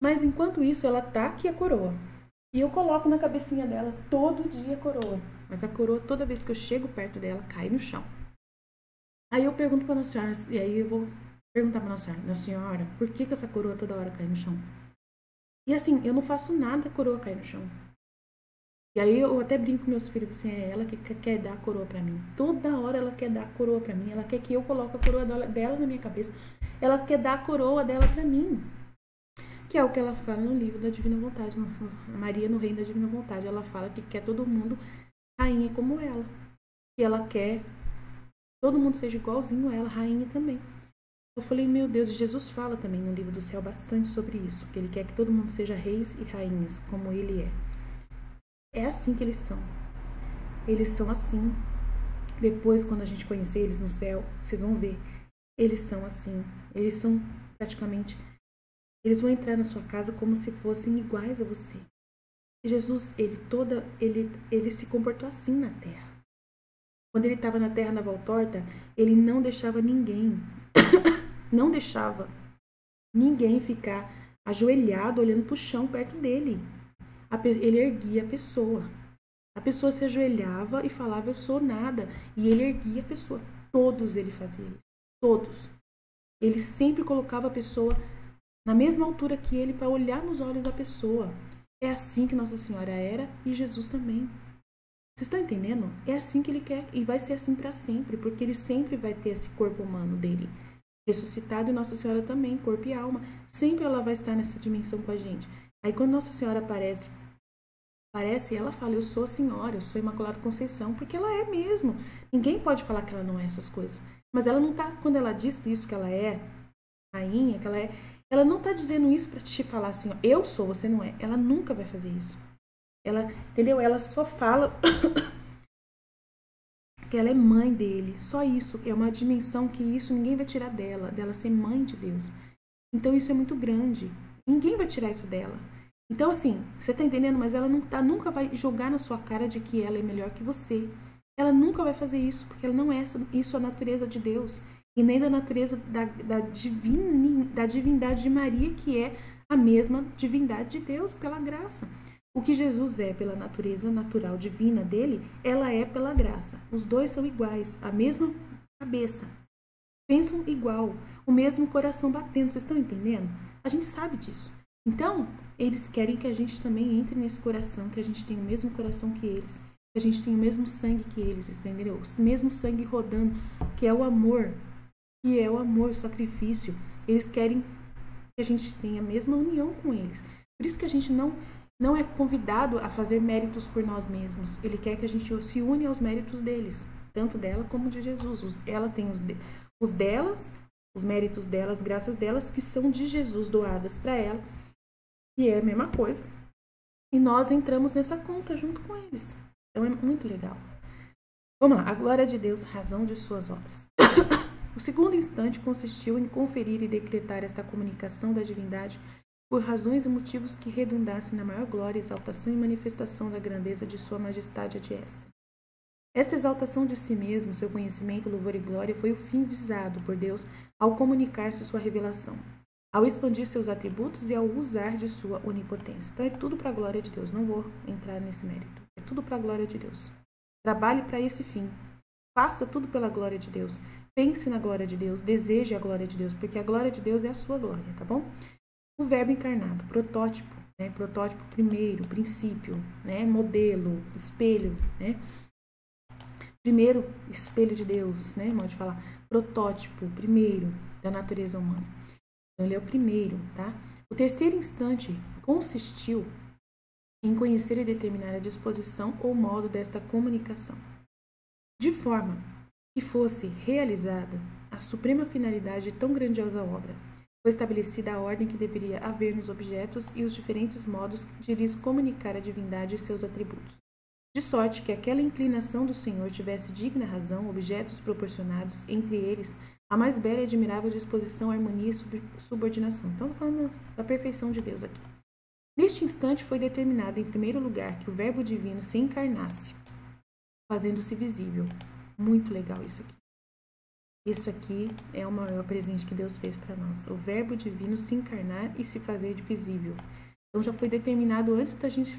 Mas enquanto isso, ela tá aqui a coroa. E eu coloco na cabecinha dela todo dia a coroa. Mas a coroa, toda vez que eu chego perto dela, cai no chão. Aí eu pergunto pra Nossa Senhora, e aí eu vou perguntar pra Nossa Senhora, Nossa Senhora, por que essa coroa toda hora cai no chão? E assim, eu não faço nada a coroa cair no chão. E aí eu até brinco com meus filhos, assim, é ela que quer dar a coroa pra mim. Toda hora ela quer dar a coroa pra mim, ela quer que eu coloque a coroa dela na minha cabeça. Ela quer dar a coroa dela pra mim. Que é o que ela fala no livro da Divina Vontade, Maria no Reino da Divina Vontade. Ela fala que quer todo mundo rainha como ela. E ela quer todo mundo seja igualzinho a ela, rainha também. Eu falei, meu Deus, Jesus fala também no livro do céu bastante sobre isso, que ele quer que todo mundo seja reis e rainhas, como ele é. É assim que eles são. Eles são assim. Depois, quando a gente conhecer eles no céu, vocês vão ver. Eles são assim. Eles são praticamente... Eles vão entrar na sua casa como se fossem iguais a você. E Jesus, ele se comportou assim na terra. Quando ele estava na terra na voltorta, ele não deixava ninguém, não deixava ninguém ficar ajoelhado olhando para o chão perto dele. Ele erguia a pessoa. A pessoa se ajoelhava e falava, eu sou nada. E ele erguia a pessoa. Todos ele fazia isso. Todos. Ele sempre colocava a pessoa na mesma altura que ele para olhar nos olhos da pessoa. É assim que Nossa Senhora era e Jesus também. Vocês estão entendendo? É assim que ele quer e vai ser assim para sempre, porque ele sempre vai ter esse corpo humano dele ressuscitado e Nossa Senhora também, corpo e alma. Sempre ela vai estar nessa dimensão com a gente. Aí quando Nossa Senhora aparece e ela fala, eu sou a Senhora, eu sou Imaculada Conceição, porque ela é mesmo. Ninguém pode falar que ela não é essas coisas. Mas ela não tá, quando ela diz isso, que ela é rainha, que ela não tá dizendo isso para te falar assim, ó, eu sou, você não é. Ela nunca vai fazer isso. Ela, entendeu? Ela só fala que ela é mãe dele. Só isso. É uma dimensão que isso ninguém vai tirar dela ser mãe de Deus. Então isso é muito grande. Ninguém vai tirar isso dela. Então, assim, você tá entendendo? Mas ela nunca vai jogar na sua cara de que ela é melhor que você. Ela nunca vai fazer isso, porque ela não é isso a natureza de Deus. E nem da natureza da divindade de Maria, que é a mesma divindade de Deus, pela graça. O que Jesus é pela natureza natural divina dele, ela é pela graça. Os dois são iguais, a mesma cabeça. Pensam igual, o mesmo coração batendo. Vocês estão entendendo? A gente sabe disso. Então, eles querem que a gente também entre nesse coração, que a gente tenha o mesmo coração que eles, que a gente tenha o mesmo sangue que eles, entendeu? O mesmo sangue rodando, que é o amor. que é o amor, o sacrifício. Eles querem que a gente tenha a mesma união com eles. Por isso que a gente não é convidado a fazer méritos por nós mesmos. Ele quer que a gente se une aos méritos deles, tanto dela como de Jesus. Ela tem os delas, os méritos delas, graças delas, que são de Jesus doadas para ela, e é a mesma coisa. E nós entramos nessa conta junto com eles. Então é muito legal. Vamos lá. A glória de Deus, razão de suas obras. O segundo instante consistiu em conferir e decretar esta comunicação da divindade por razões e motivos que redundassem na maior glória, exaltação e manifestação da grandeza de sua majestade adestra. Esta exaltação de si mesmo, seu conhecimento, louvor e glória, foi o fim visado por Deus ao comunicar-se sua revelação, ao expandir seus atributos e ao usar de sua onipotência. Então é tudo para a glória de Deus. Não vou entrar nesse mérito. É tudo para a glória de Deus. Trabalhe para esse fim. Faça tudo pela glória de Deus. Pense na glória de Deus. Deseje a glória de Deus, porque a glória de Deus é a sua glória, tá bom? O verbo encarnado, protótipo, né? Protótipo primeiro, princípio, né? Modelo, espelho, né? Primeiro espelho de Deus, né? Modo de falar. Protótipo, primeiro, da natureza humana. Então, ele é o primeiro, tá? O terceiro instante consistiu em conhecer e determinar a disposição ou modo desta comunicação, de forma que fosse realizada a suprema finalidade de tão grandiosa obra. Foi estabelecida a ordem que deveria haver nos objetos e os diferentes modos de lhes comunicar a divindade e seus atributos, de sorte que aquela inclinação do Senhor tivesse digna razão, objetos proporcionados, entre eles, a mais bela e admirável disposição, harmonia e subordinação. Então, estou falando da perfeição de Deus aqui. Neste instante foi determinado, em primeiro lugar, que o Verbo Divino se encarnasse, fazendo-se visível. Muito legal isso aqui. Isso aqui é o maior presente que Deus fez para nós. O Verbo Divino se encarnar e se fazer visível. Então já foi determinado antes da gente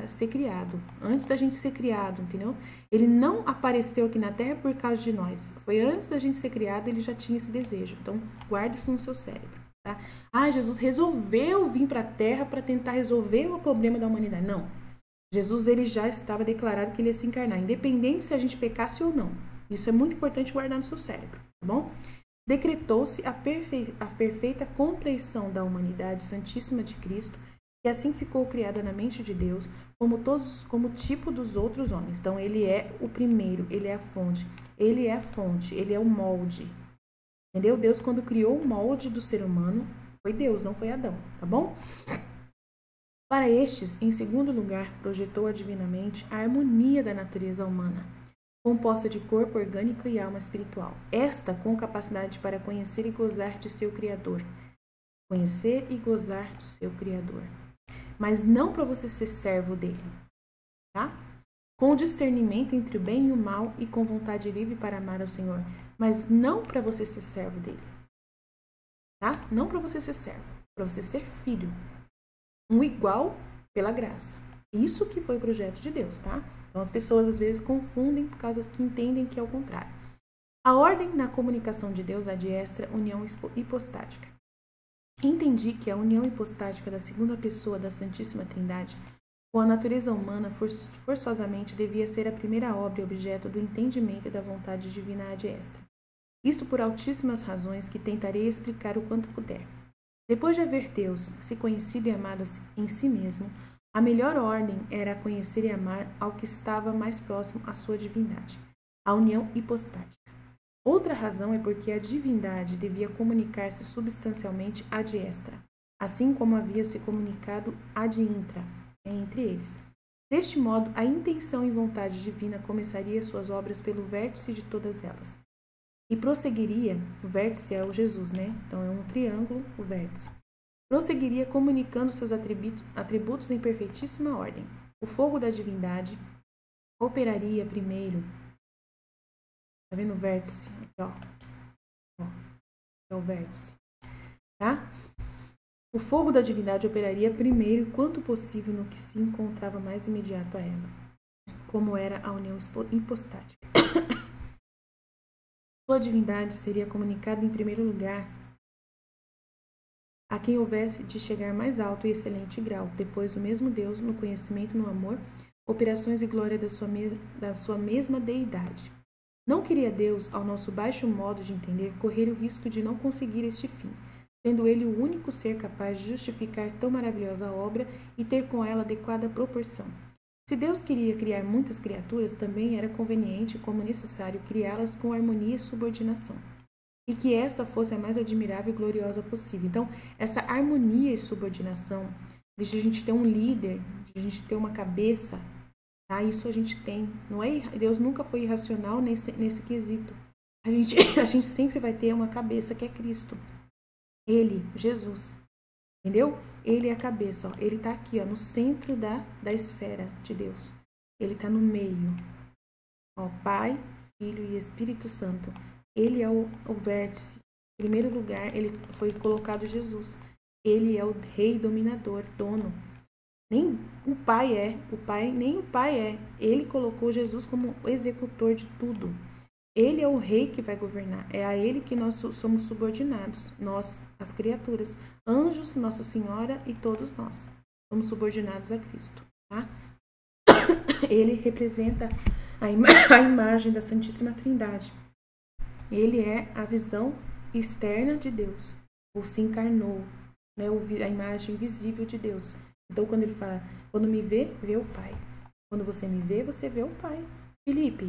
ser criado. Antes da gente ser criado, entendeu? Ele não apareceu aqui na Terra por causa de nós. Foi antes da gente ser criado, ele já tinha esse desejo. Então guarde isso no seu cérebro. Tá? Ah, Jesus resolveu vir para a Terra para tentar resolver o problema da humanidade. Não. Jesus ele já estava declarado que ele ia se encarnar, independente se a gente pecasse ou não. Isso é muito importante guardar no seu cérebro, tá bom? Decretou-se a perfeita compreensão da humanidade santíssima de Cristo, que assim ficou criada na mente de Deus, como tipo dos outros homens. Então, ele é o primeiro, ele é a fonte, ele é o molde. Entendeu? Deus, quando criou o molde do ser humano, foi Deus, não foi Adão, tá bom? Para estes, em segundo lugar, projetou divinamente a harmonia da natureza humana, composta de corpo orgânico e alma espiritual. Esta com capacidade para conhecer e gozar de seu Criador. Conhecer e gozar do seu Criador. Mas não para você ser servo dele, tá? Com discernimento entre o bem e o mal e com vontade livre para amar ao Senhor. Mas não para você ser servo dele, tá? Não para você ser servo, para você ser filho. Um igual pela graça. Isso que foi o projeto de Deus, tá? Então as pessoas às vezes confundem por causa que entendem que é o contrário. A ordem na comunicação de Deus adestra união hipostática. Entendi que a união hipostática da segunda pessoa da Santíssima Trindade com a natureza humana forçosamente devia ser a primeira obra e objeto do entendimento e da vontade divina adestra. Isto por altíssimas razões que tentarei explicar o quanto puder. Depois de haver Deus se conhecido e amado em si mesmo, a melhor ordem era conhecer e amar ao que estava mais próximo à sua divindade, a união hipostática. Outra razão é porque a divindade devia comunicar-se substancialmente ad extra, assim como havia se comunicado ad intra, entre eles. Deste modo, a intenção e vontade divina começaria suas obras pelo vértice de todas elas. E prosseguiria, o vértice é o Jesus, né? Então é um triângulo, o vértice. Prosseguiria comunicando seus atributos em perfeitíssima ordem. O fogo da divindade operaria primeiro. Tá vendo o vértice? Aqui, ó. É o vértice. Tá? O fogo da divindade operaria primeiro, quanto possível, no que se encontrava mais imediato a ela, como era a união hipostática. Sua divindade seria comunicada em primeiro lugar a quem houvesse de chegar mais alto e excelente grau, depois do mesmo Deus, no conhecimento, no amor, operações e glória da sua mesma deidade. Não queria Deus, ao nosso baixo modo de entender, correr o risco de não conseguir este fim, sendo Ele o único ser capaz de justificar tão maravilhosa obra e ter com ela adequada proporção. Se Deus queria criar muitas criaturas, também era conveniente como necessário criá-las com harmonia e subordinação, e que esta fosse a mais admirável e gloriosa possível. Então, essa harmonia e subordinação, de a gente ter um líder, de a gente ter uma cabeça, tá? Isso a gente tem. Não é, Deus nunca foi irracional nesse quesito. A gente sempre vai ter uma cabeça que é Cristo. Ele, Jesus. Entendeu? Ele é a cabeça. Ó. Ele está aqui, ó, no centro da esfera de Deus. Ele está no meio. Ó, Pai, Filho e Espírito Santo. Ele é o vértice. Em primeiro lugar, ele foi colocado Jesus. Ele é o rei dominador, dono. Nem o pai é. Nem o pai é. Ele colocou Jesus como o executor de tudo. Ele é o rei que vai governar. É a ele que nós somos subordinados. Nós, as criaturas. Anjos, Nossa Senhora e todos nós. Somos subordinados a Cristo. Tá? Ele representa a imagem da Santíssima Trindade. Ele é a visão externa de Deus. Ou se encarnou. Né? A imagem visível de Deus. Então, quando ele fala, quando me vê, vê o Pai. Quando você me vê, você vê o Pai. Felipe,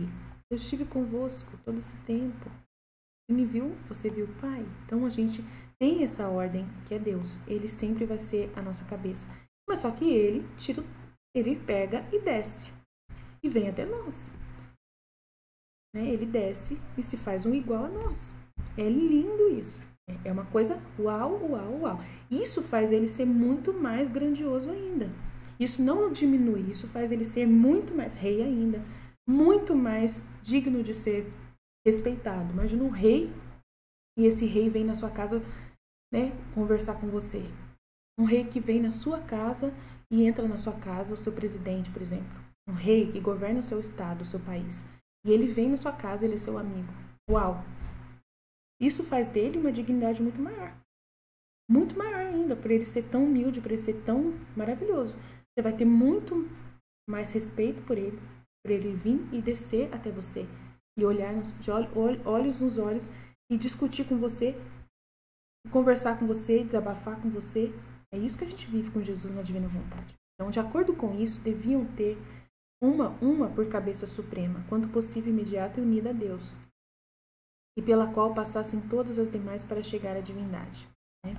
eu estive convosco todo esse tempo. Você me viu, você viu o Pai. Então, a gente tem essa ordem, que é Deus. Ele sempre vai ser a nossa cabeça. Mas só que ele pega e desce. E vem até nós. Né? Ele desce e se faz um igual a nós. É lindo isso. É uma coisa uau, uau, uau. Isso faz ele ser muito mais grandioso ainda. Isso não diminui, isso faz ele ser muito mais rei ainda. Muito mais digno de ser respeitado. Imagina um rei, e esse rei vem na sua casa, né, conversar com você. Um rei que vem na sua casa e entra na sua casa, o seu presidente, por exemplo. Um rei que governa o seu estado, o seu país. E ele vem na sua casa, ele é seu amigo. Uau! Isso faz dele uma dignidade muito maior. Muito maior ainda, por ele ser tão humilde, por ele ser tão maravilhoso. Você vai ter muito mais respeito por ele vir e descer até você. E olhar olhos nos olhos e discutir com você, conversar com você, desabafar com você. É isso que a gente vive com Jesus na Divina Vontade. Então, de acordo com isso, deviam ter uma por cabeça suprema, quanto possível imediata e unida a Deus, e pela qual passassem todas as demais para chegar à divindade. Né?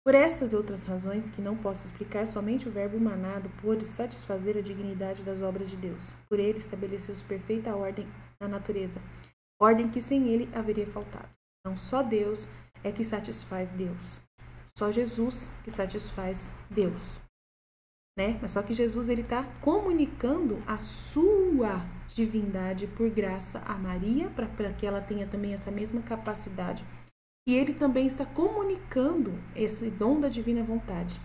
Por essas e outras razões que não posso explicar, somente o Verbo humanado pôde satisfazer a dignidade das obras de Deus. Por ele estabeleceu-se perfeita ordem na natureza, ordem que sem ele haveria faltado. Então, só Deus é que satisfaz Deus. Só Jesus que satisfaz Deus. Né? Mas só que Jesus está comunicando a sua divindade por graça a Maria, para que ela tenha também essa mesma capacidade. E ele também está comunicando esse dom da divina vontade.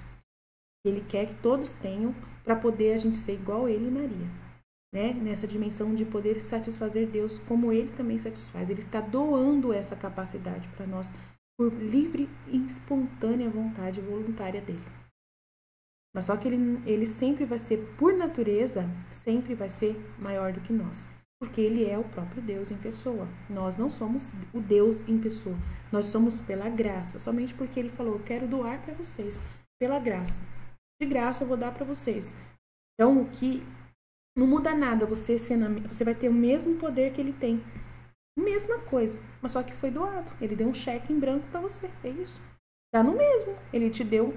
Ele quer que todos tenham para poder a gente ser igual a ele e Maria. Né? Nessa dimensão de poder satisfazer Deus como ele também satisfaz. Ele está doando essa capacidade para nós por livre e espontânea vontade voluntária dele. Mas só que ele sempre vai ser, por natureza, sempre vai ser maior do que nós. Porque ele é o próprio Deus em pessoa. Nós não somos o Deus em pessoa. Nós somos pela graça. Somente porque ele falou, eu quero doar para vocês. Pela graça. De graça eu vou dar para vocês. Então, o que não muda nada. Você vai ter o mesmo poder que ele tem. Mesma coisa. Mas só que foi doado. Ele deu um cheque em branco para você. É isso. Tá no mesmo. Ele te deu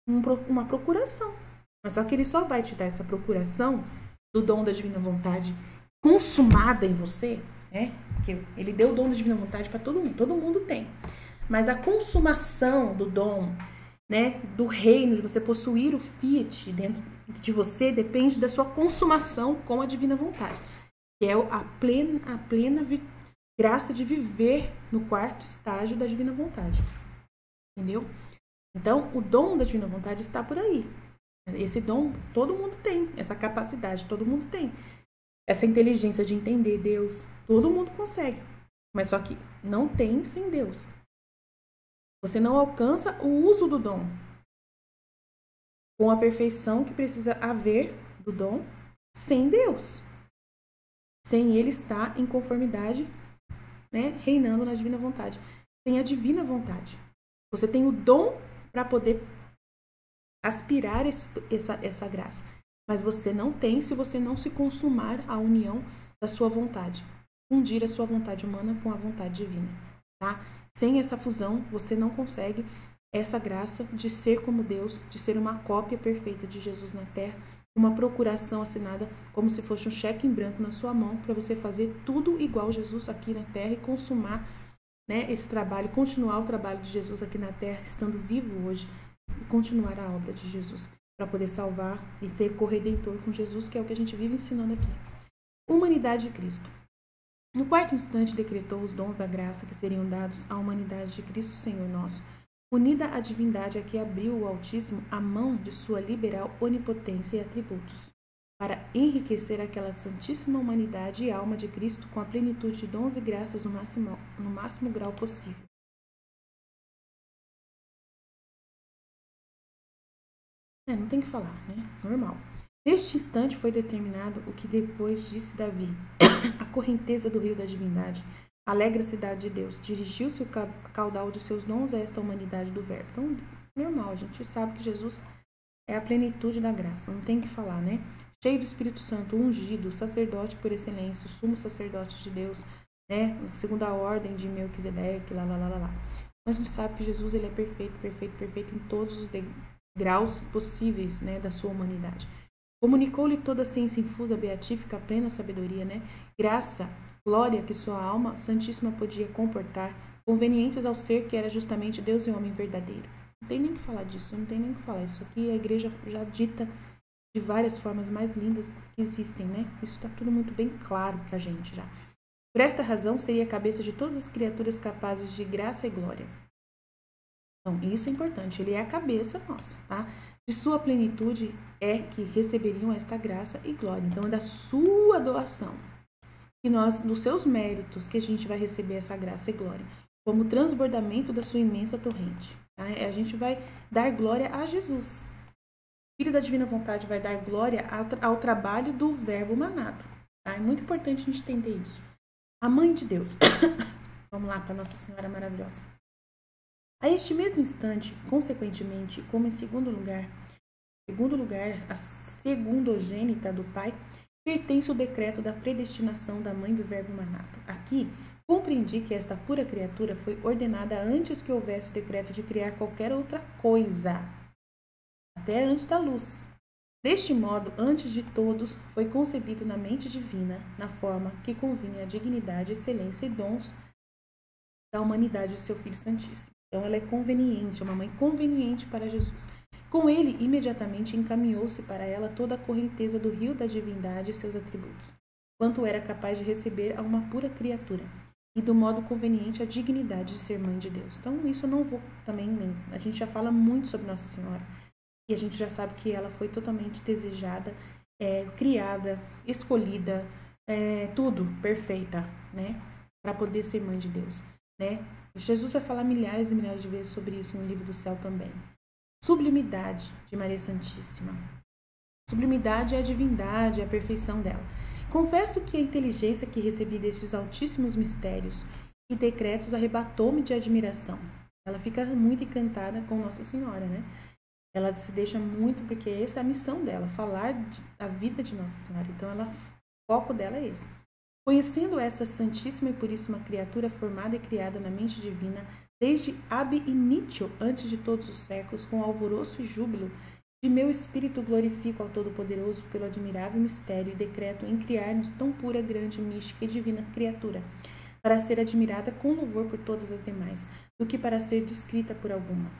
uma procuração. Mas só que ele só vai te dar essa procuração do dom da divina vontade consumada em você, né? Que ele deu o dom da divina vontade para todo mundo tem. Mas a consumação do dom, né, do reino, de você possuir o fiat dentro de você, depende da sua consumação com a divina vontade, que é a plena graça de viver no quarto estágio da divina vontade. Entendeu? Então, o dom da divina vontade está por aí. Esse dom, todo mundo tem. Essa capacidade, todo mundo tem. Essa inteligência de entender Deus, todo mundo consegue. Mas só que não tem sem Deus. Você não alcança o uso do dom com a perfeição que precisa haver do dom sem Deus. sem ele estar em conformidade, né, reinando na divina vontade. Sem a divina vontade. Você tem o dom para poder aspirar essa graça. Mas você não tem se você não se consumar a união da sua vontade. Fundir a sua vontade humana com a vontade divina. Tá? Sem essa fusão, você não consegue essa graça de ser como Deus, de ser uma cópia perfeita de Jesus na terra, uma procuração assinada como se fosse um cheque em branco na sua mão para você fazer tudo igual Jesus aqui na terra e consumar, né, esse trabalho, continuar o trabalho de Jesus aqui na terra, estando vivo hoje, e continuar a obra de Jesus, para poder salvar e ser corredentor com Jesus, que é o que a gente vive ensinando aqui. Humanidade de Cristo. No quarto instante decretou os dons da graça que seriam dados à humanidade de Cristo Senhor nosso, unida à divindade a que abriu o Altíssimo a mão de sua liberal onipotência e atributos, para enriquecer aquela santíssima humanidade e alma de Cristo com a plenitude de dons e graças no máximo grau possível. Não tem que falar, né? Normal. Neste instante foi determinado o que depois disse Davi. A correnteza do rio da divindade, a alegre cidade de Deus, dirigiu-se o caudal de seus dons a esta humanidade do verbo. Então, normal, a gente sabe que Jesus é a plenitude da graça, não tem que falar, né? Cheio do Espírito Santo, ungido, sacerdote por excelência, sumo sacerdote de Deus, né? Segundo a ordem de Melquisedeque, lá. A gente sabe que Jesus ele é perfeito em todos os graus possíveis, né, da sua humanidade. Comunicou-lhe toda a ciência infusa, beatífica, plena sabedoria, né? Graça, glória que sua alma santíssima podia comportar, convenientes ao ser que era justamente Deus e homem verdadeiro. Não tem nem que falar disso, não tem nem que falar. Isso aqui a igreja já dita de várias formas mais lindas que existem, né? Isso está tudo muito bem claro pra gente já. Por esta razão, seria a cabeça de todas as criaturas capazes de graça e glória. Então, isso é importante. Ele é a cabeça nossa, tá? De sua plenitude é que receberiam esta graça e glória. Então, é da sua doação que nós, dos seus méritos, que a gente vai receber essa graça e glória, como transbordamento da sua imensa torrente. Tá? A gente vai dar glória a Jesus. O Filho da Divina Vontade vai dar glória ao trabalho do Verbo manado. Tá? É muito importante a gente entender isso. A Mãe de Deus. Vamos lá para Nossa Senhora Maravilhosa. A este mesmo instante, consequentemente, como em segundo lugar, a segundogênita do Pai, pertence o decreto da predestinação da Mãe do Verbo manado. Aqui, compreendi que esta pura criatura foi ordenada antes que houvesse o decreto de criar qualquer outra coisa, até antes da luz. Deste modo, antes de todos, foi concebido na mente divina, na forma que convinha à dignidade, excelência e dons da humanidade de seu Filho Santíssimo. Então, ela é conveniente, é uma mãe conveniente para Jesus. Com ele, imediatamente encaminhou-se para ela toda a correnteza do rio da divindade e seus atributos, quanto era capaz de receber a uma pura criatura, e do modo conveniente a dignidade de ser mãe de Deus. Então, isso eu não vou também... A gente já fala muito sobre Nossa Senhora, e a gente já sabe que ela foi totalmente desejada, criada, escolhida, tudo perfeita, né? Para poder ser mãe de Deus, né? Jesus vai falar milhares e milhares de vezes sobre isso no Livro do Céu também. Sublimidade de Maria Santíssima. Sublimidade é a divindade, é a perfeição dela. Confesso que a inteligência que recebi destes altíssimos mistérios e decretos arrebatou-me de admiração. Ela fica muito encantada com Nossa Senhora, né? Ela se deixa muito, porque essa é a missão dela, falar da vida de Nossa Senhora. Então, o foco dela é esse. Conhecendo esta santíssima e puríssima criatura formada e criada na mente divina, desde ab initio, antes de todos os séculos, com alvoroço e júbilo, de meu espírito glorifico ao Todo-Poderoso pelo admirável mistério e decreto em criar-nos tão pura, grande, mística e divina criatura, para ser admirada com louvor por todas as demais, do que para ser descrita por alguma.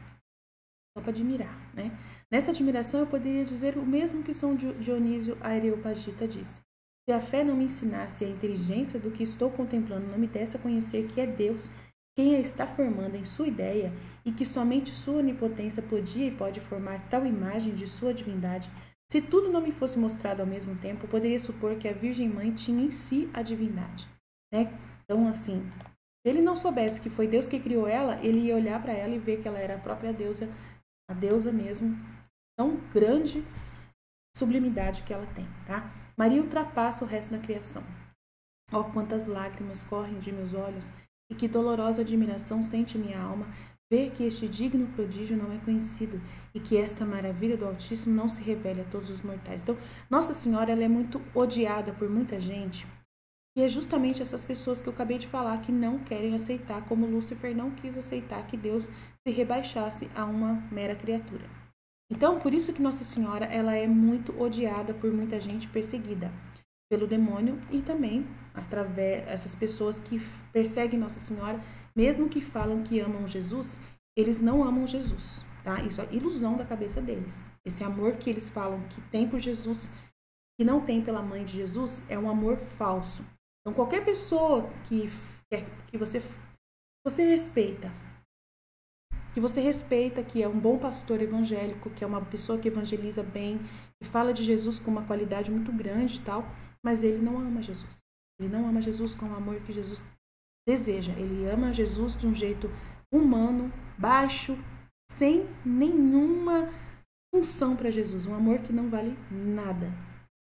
Só para admirar, né? Nessa admiração eu poderia dizer o mesmo que São Dionísio Areopagita disse. Se a fé não me ensinasse a inteligência do que estou contemplando, não me desse a conhecer que é Deus quem a está formando em sua ideia e que somente sua onipotência podia e pode formar tal imagem de sua divindade, se tudo não me fosse mostrado ao mesmo tempo, poderia supor que a Virgem Mãe tinha em si a divindade, né? Então, assim, se ele não soubesse que foi Deus que criou ela, ele ia olhar para ela e ver que ela era a própria deusa, a deusa mesmo, tão grande sublimidade que ela tem, tá? Maria ultrapassa o resto da criação. Ó, quantas lágrimas correm de meus olhos, e que dolorosa admiração sente minha alma, ver que este digno prodígio não é conhecido, e que esta maravilha do Altíssimo não se revele a todos os mortais. Então, Nossa Senhora, ela é muito odiada por muita gente, e é justamente essas pessoas que eu acabei de falar que não querem aceitar, como Lúcifer não quis aceitar que Deus se rebaixasse a uma mera criatura. Então, por isso que Nossa Senhora, ela é muito odiada por muita gente, perseguida pelo demônio, e também através dessas pessoas que perseguem Nossa Senhora, mesmo que falam que amam Jesus, eles não amam Jesus, tá? Isso é ilusão da cabeça deles. Esse amor que eles falam que tem por Jesus, que não tem pela mãe de Jesus, é um amor falso. Então, qualquer pessoa que você respeita, que é um bom pastor evangélico, que é uma pessoa que evangeliza bem, que fala de Jesus com uma qualidade muito grande e tal, mas ele não ama Jesus. Ele não ama Jesus com o amor que Jesus deseja. Ele ama Jesus de um jeito humano, baixo, sem nenhuma função para Jesus. Um amor que não vale nada.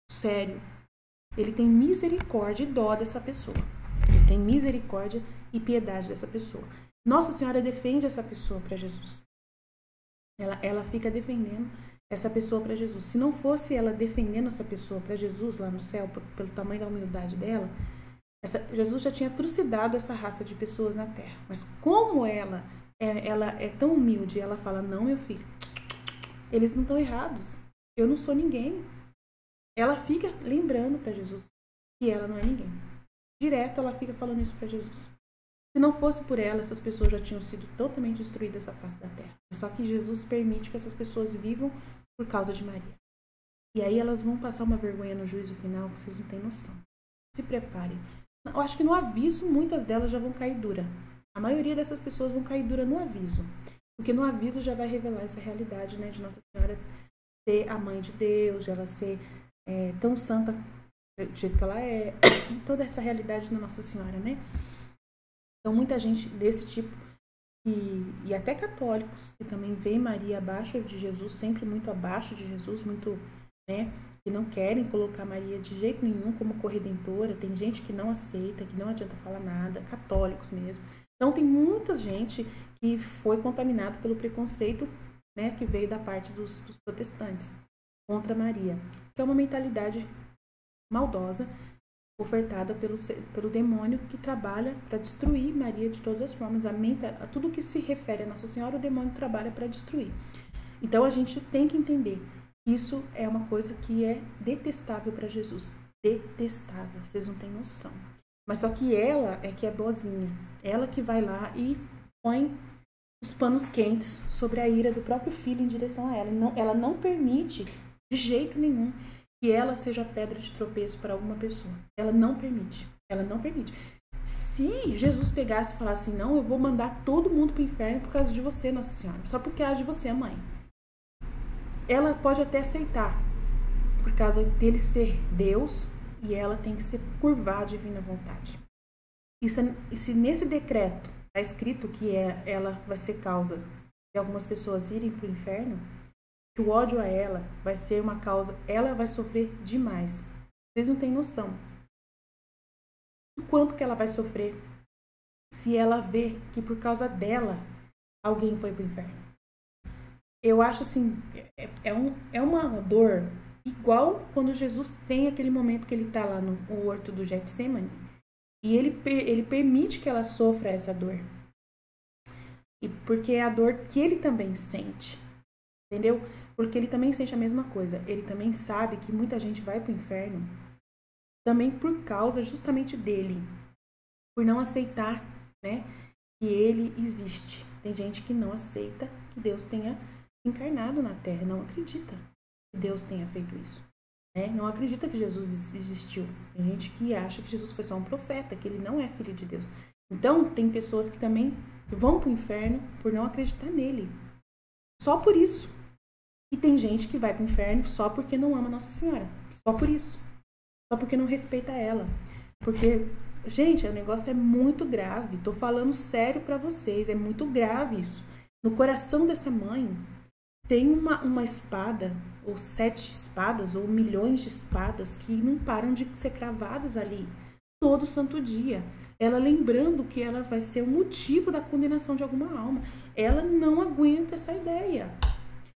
Sério. Ele tem misericórdia e dó dessa pessoa. Ele tem misericórdia e piedade dessa pessoa. Nossa Senhora defende essa pessoa para Jesus. Ela fica defendendo essa pessoa para Jesus. Se não fosse ela defendendo essa pessoa para Jesus lá no céu, pelo tamanho da humildade dela, Jesus já tinha trucidado essa raça de pessoas na terra. Mas como ela é tão humilde, ela fala, não, meu filho, eles não estão errados. Eu não sou ninguém. Ela fica lembrando para Jesus que ela não é ninguém. Direto ela fica falando isso para Jesus. Se não fosse por ela, essas pessoas já tinham sido totalmente destruídas da face da terra. Só que Jesus permite que essas pessoas vivam por causa de Maria. E aí elas vão passar uma vergonha no juízo final que vocês não têm noção. Se preparem. Eu acho que no aviso, muitas delas já vão cair dura. A maioria dessas pessoas vão cair dura no aviso. Porque no aviso já vai revelar essa realidade, né, de Nossa Senhora ser a mãe de Deus, de ela ser tão santa do jeito que ela é. Toda essa realidade da Nossa Senhora, né? Então, muita gente desse tipo, e até católicos, que também veem Maria abaixo de Jesus, sempre muito abaixo de Jesus, muito, né, que não querem colocar Maria de jeito nenhum como corredentora. Tem gente que não aceita, que não adianta falar nada, católicos mesmo. Então, tem muita gente que foi contaminada pelo preconceito, né, que veio da parte dos protestantes contra Maria, que é uma mentalidade maldosa, ofertada pelo demônio, que trabalha para destruir Maria de todas as formas. Tudo que se refere a Nossa Senhora, o demônio trabalha para destruir. Então, a gente tem que entender que isso é uma coisa que é detestável para Jesus. Detestável, vocês não têm noção. Mas só que ela é que é boazinha. Ela que vai lá e põe os panos quentes sobre a ira do próprio filho em direção a ela. Ela não permite, de jeito nenhum, que ela seja pedra de tropeço para alguma pessoa. Ela não permite. Ela não permite. Se Jesus pegasse e falasse assim, não, eu vou mandar todo mundo para o inferno por causa de você, Nossa Senhora, só porque age de você, a mãe. Ela pode até aceitar, por causa dele ser Deus, e ela tem que se curvar à divina vontade. E se nesse decreto está escrito que ela vai ser causa de algumas pessoas irem para o inferno, que o ódio a ela vai ser uma causa, ela vai sofrer demais. Vocês não têm noção do quanto que ela vai sofrer se ela vê que por causa dela alguém foi para o inferno. Eu acho assim, é uma dor igual quando Jesus tem aquele momento que ele está lá no horto do Getsemane e ele permite que ela sofra essa dor. E porque é a dor que ele também sente. Entendeu? Porque ele também sente a mesma coisa. Ele também sabe que muita gente vai para o inferno também por causa justamente dele. Por não aceitar, né, que ele existe. Tem gente que não aceita que Deus tenha encarnado na Terra. Não acredita que Deus tenha feito isso. Né? Não acredita que Jesus existiu. Tem gente que acha que Jesus foi só um profeta, que ele não é filho de Deus. Então, tem pessoas que também vão para o inferno por não acreditar nele. Só por isso. E tem gente que vai para o inferno só porque não ama Nossa Senhora. Só por isso. Só porque não respeita ela. Porque, gente, o negócio é muito grave. Tô falando sério para vocês. É muito grave isso. No coração dessa mãe tem uma espada, ou 7 espadas, ou milhões de espadas que não param de ser cravadas ali. todo santo dia. Ela lembrando que ela vai ser o motivo da condenação de alguma alma. Ela não aguenta essa ideia.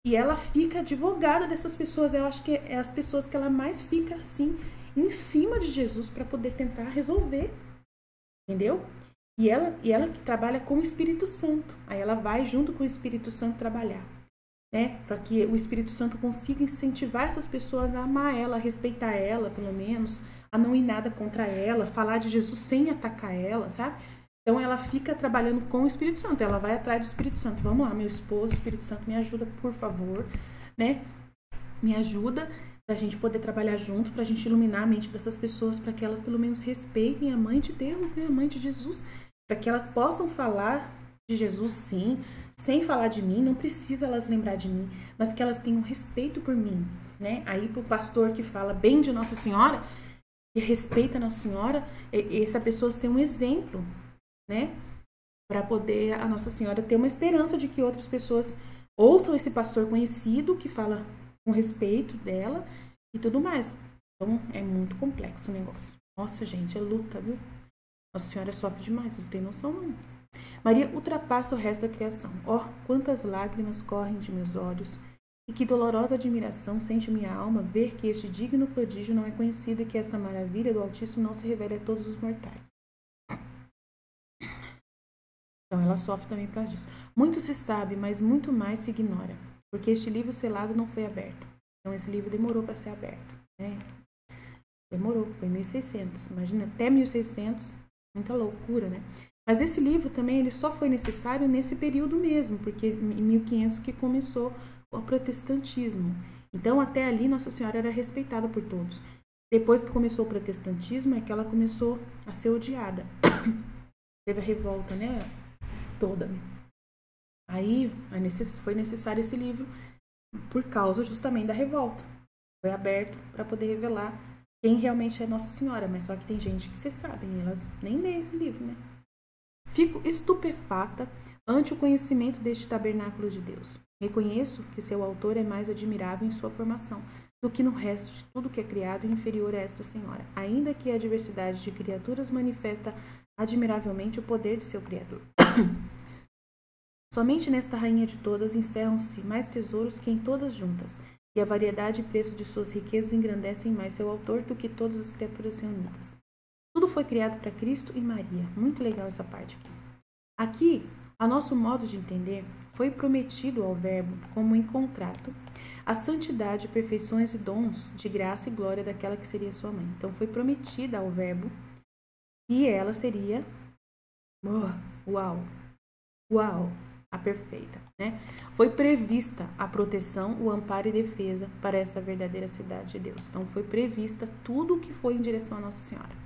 E ela fica advogada dessas pessoas. Eu acho que é as pessoas que ela mais fica assim, em cima de Jesus para poder tentar resolver. Entendeu? E ela que trabalha com o Espírito Santo. Aí ela vai junto com o Espírito Santo trabalhar. Né? Para que o Espírito Santo consiga incentivar essas pessoas a amar ela, a respeitar ela, pelo menos, a não ir nada contra ela, falar de Jesus sem atacar ela, sabe? Então ela fica trabalhando com o Espírito Santo, ela vai atrás do Espírito Santo. Vamos lá, meu esposo, Espírito Santo, me ajuda, por favor, né? Me ajuda pra gente poder trabalhar junto, pra gente iluminar a mente dessas pessoas, para que elas pelo menos respeitem a mãe de Deus, né? A mãe de Jesus, para que elas possam falar de Jesus, sim, sem falar de mim, não precisa elas lembrar de mim, mas que elas tenham respeito por mim, né? Aí pro pastor que fala bem de Nossa Senhora, que respeita Nossa Senhora, essa pessoa ser um exemplo, né? Para poder a Nossa Senhora ter uma esperança de que outras pessoas ouçam esse pastor conhecido que fala com respeito dela e tudo mais. Então é muito complexo o negócio. Nossa, gente, é luta, viu? Nossa Senhora sofre demais, vocês não têm noção não. Maria ultrapassa o resto da criação. Oh, quantas lágrimas correm de meus olhos, e que dolorosa admiração sente minha alma ver que este digno prodígio não é conhecido e que esta maravilha do Altíssimo não se revela a todos os mortais. Então ela sofre também por causa disso. Muito se sabe, mas muito mais se ignora, porque este livro selado não foi aberto. Então esse livro demorou para ser aberto, né? Demorou, foi 1600. Imagina, até 1600, muita loucura, né? Mas esse livro também ele só foi necessário nesse período mesmo, porque em 1500 que começou o protestantismo. Então até ali Nossa Senhora era respeitada por todos. Depois que começou o protestantismo é que ela começou a ser odiada. Teve a revolta, né? Toda. Aí foi necessário esse livro por causa justamente da revolta. Foi aberto para poder revelar quem realmente é Nossa Senhora, mas só que tem gente que vocês sabem, elas nem lêem esse livro, né? Fico estupefata ante o conhecimento deste tabernáculo de Deus. Reconheço que seu autor é mais admirável em sua formação do que no resto de tudo que é criado e inferior a esta senhora, ainda que a diversidade de criaturas manifesta admiravelmente o poder de seu Criador. Somente nesta rainha de todas encerram-se mais tesouros que em todas juntas, e a variedade e preço de suas riquezas engrandecem mais seu autor do que todas as criaturas reunidas. Tudo foi criado para Cristo e Maria. Muito legal essa parte aqui. Aqui, a nosso modo de entender, foi prometido ao Verbo, como em contrato, a santidade, perfeições e dons de graça e glória daquela que seria sua mãe. Então, foi prometida ao Verbo e ela seria, a perfeita, né? Foi prevista a proteção, o amparo e defesa para essa verdadeira cidade de Deus. Então, foi prevista tudo o que foi em direção a Nossa Senhora.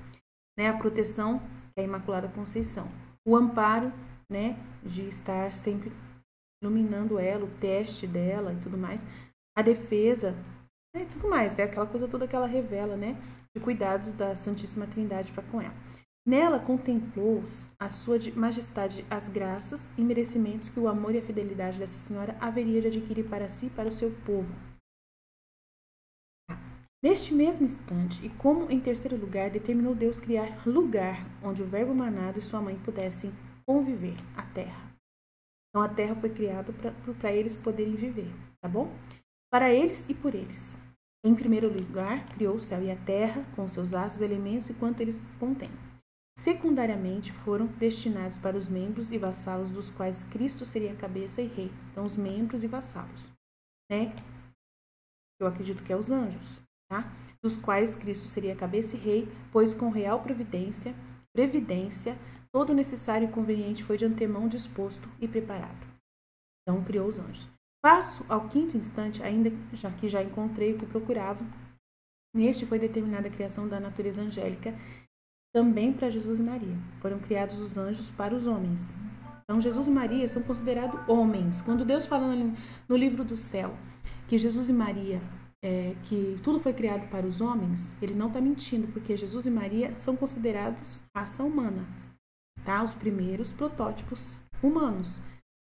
Né, a proteção, que é a Imaculada Conceição. O amparo, né, de estar sempre iluminando ela, o teste dela e tudo mais. A defesa, né, e tudo mais, né, aquela coisa toda que ela revela, né, de cuidados da Santíssima Trindade para com ela. Nela contemplou a sua majestade as graças e merecimentos que o amor e a fidelidade dessa senhora haveria de adquirir para si e para o seu povo. Neste mesmo instante, e como em terceiro lugar, determinou Deus criar lugar onde o Verbo manado e sua mãe pudessem conviver, a terra. Então a terra foi criada para eles poderem viver, tá bom? Para eles e por eles. Em primeiro lugar, criou o céu e a terra, com seus astros, elementos e quanto eles contêm. Secundariamente, foram destinados para os membros e vassalos dos quais Cristo seria cabeça e rei. Então, os membros e vassalos, né? Eu acredito que é os anjos. Tá? Dos quais Cristo seria cabeça e rei, pois com real previdência, todo o necessário e conveniente foi de antemão disposto e preparado. Então criou os anjos. Passo ao quinto instante, ainda que já encontrei o que procurava. Neste foi determinada a criação da natureza angélica, também para Jesus e Maria. Foram criados os anjos para os homens. Então Jesus e Maria são considerados homens. Quando Deus fala no livro do céu que Jesus e Maria que tudo foi criado para os homens, ele não está mentindo, porque Jesus e Maria são considerados raça humana, tá? Os primeiros protótipos humanos.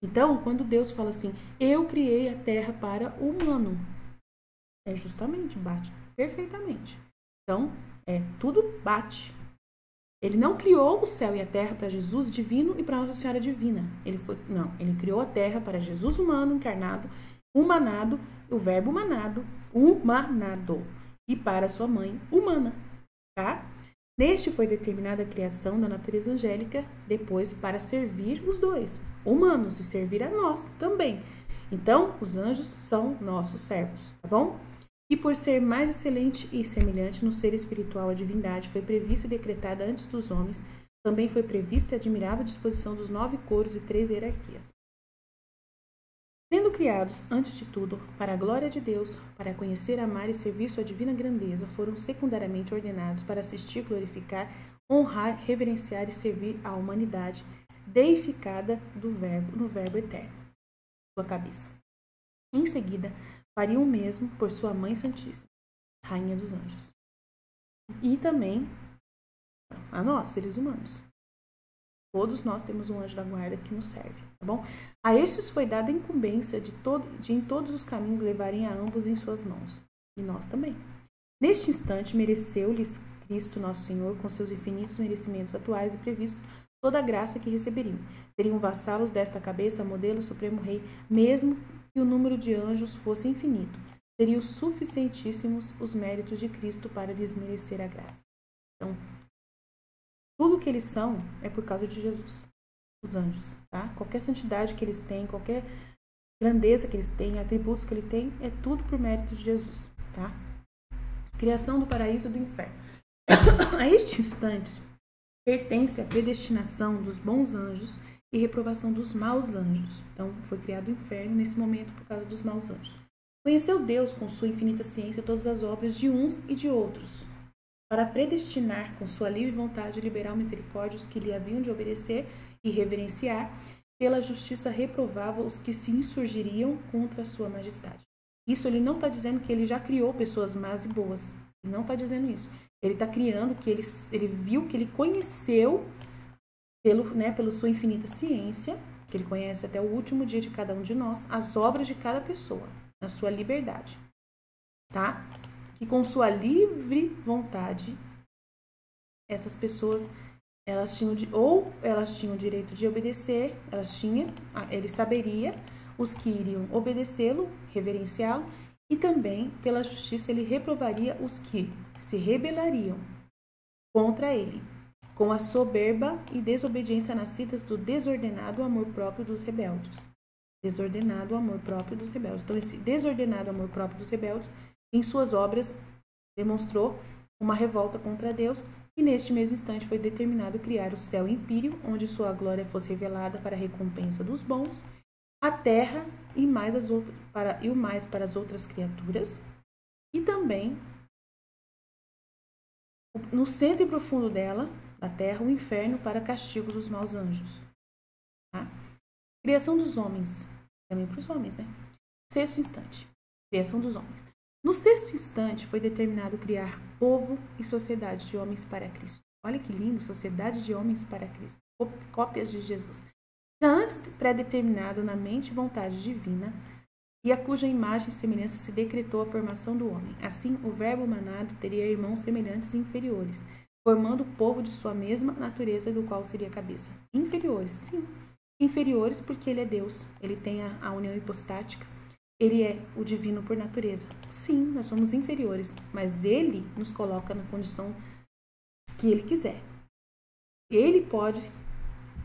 Então, quando Deus fala assim, eu criei a terra para o humano, justamente, bate perfeitamente. Então, tudo bate. Ele não criou o céu e a terra para Jesus divino e para Nossa Senhora divina. Ele criou a terra para Jesus humano, encarnado, humanado, o verbo humanado, e para sua mãe humana, tá? Neste foi determinada a criação da natureza angélica, depois para servir os dois, humanos, e servir a nós também. Então, os anjos são nossos servos, tá bom? E por ser mais excelente e semelhante no ser espiritual à divindade, foi prevista e decretada antes dos homens, também foi prevista e admirável disposição dos 9 coros e 3 hierarquias. Sendo criados, antes de tudo, para a glória de Deus, para conhecer, amar e servir sua divina grandeza, foram secundariamente ordenados para assistir, glorificar, honrar, reverenciar e servir a humanidade, deificada no Verbo eterno, sua cabeça. Em seguida, fariam o mesmo por sua Mãe Santíssima, Rainha dos Anjos. E também a nós, seres humanos. Todos nós temos um anjo da guarda que nos serve, tá bom? A estes foi dada a incumbência de em todos os caminhos levarem a ambos em suas mãos. E nós também. Neste instante, mereceu-lhes Cristo Nosso Senhor, com seus infinitos merecimentos atuais e previstos, toda a graça que receberiam. Seriam vassalos desta cabeça, modelo supremo rei, mesmo que o número de anjos fosse infinito. Seriam suficientíssimos os méritos de Cristo para lhes merecer a graça. Então, tudo que eles são é por causa de Jesus, os anjos, tá? Qualquer santidade que eles têm, qualquer grandeza que eles têm, atributos que ele tem, é tudo por mérito de Jesus, tá? Criação do paraíso e do inferno. A este instante, pertence à predestinação dos bons anjos e reprovação dos maus anjos. Então, foi criado o inferno nesse momento por causa dos maus anjos. Conheceu Deus, com sua infinita ciência, todas as obras de uns e de outros, para predestinar, com sua livre vontade, liberal misericórdia os que lhe haviam de obedecer e reverenciar, pela justiça reprovava os que se insurgiriam contra a sua majestade. Isso ele não está dizendo que ele já criou pessoas más e boas. Ele não está dizendo isso. Ele está criando que ele viu, que ele conheceu, pela sua infinita ciência, que ele conhece até o último dia de cada um de nós, as obras de cada pessoa, na sua liberdade. Tá? Que com sua livre vontade, essas pessoas, elas tinham o direito de obedecer, ele saberia os que iriam obedecê-lo, reverenciá-lo, e também, pela justiça, ele reprovaria os que se rebelariam contra ele, com a soberba e desobediência nascidas do desordenado amor próprio dos rebeldes. Desordenado amor próprio dos rebeldes. Então, esse desordenado amor próprio dos rebeldes, em suas obras, demonstrou uma revolta contra Deus, e neste mesmo instante foi determinado criar o céu império, onde sua glória fosse revelada para a recompensa dos bons, a terra e mais para as outras criaturas, e também no centro e profundo dela, da terra, o inferno para castigo dos maus anjos. Tá? Criação dos homens, também para os homens, né? Sexto instante, criação dos homens. No sexto instante foi determinado criar povo e sociedade de homens para Cristo. Olha que lindo, sociedade de homens para Cristo, cópias de Jesus. Já antes pré-determinado na mente e vontade divina, e a cuja imagem e semelhança se decretou a formação do homem. Assim, o verbo humanado teria irmãos semelhantes e inferiores, formando o povo de sua mesma natureza, do qual seria a cabeça. Inferiores, sim. Inferiores porque ele é Deus, ele tem a união hipostática, ele é o divino por natureza. Sim, nós somos inferiores, mas ele nos coloca na condição que ele quiser. Ele pode,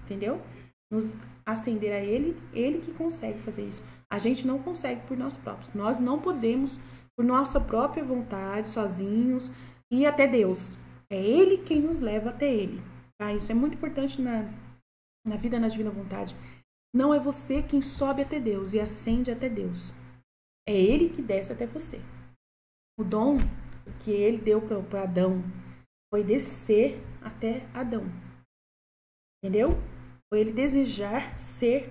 entendeu? Nos ascender a ele que consegue fazer isso. A gente não consegue por nós próprios. Nós não podemos, por nossa própria vontade, sozinhos, ir até Deus. É ele quem nos leva até ele. Tá? Isso é muito importante na vida, na divina vontade. Não é você quem sobe até Deus e ascende até Deus. É ele que desce até você. O dom que ele deu para Adão foi descer até Adão. Entendeu? Foi ele desejar ser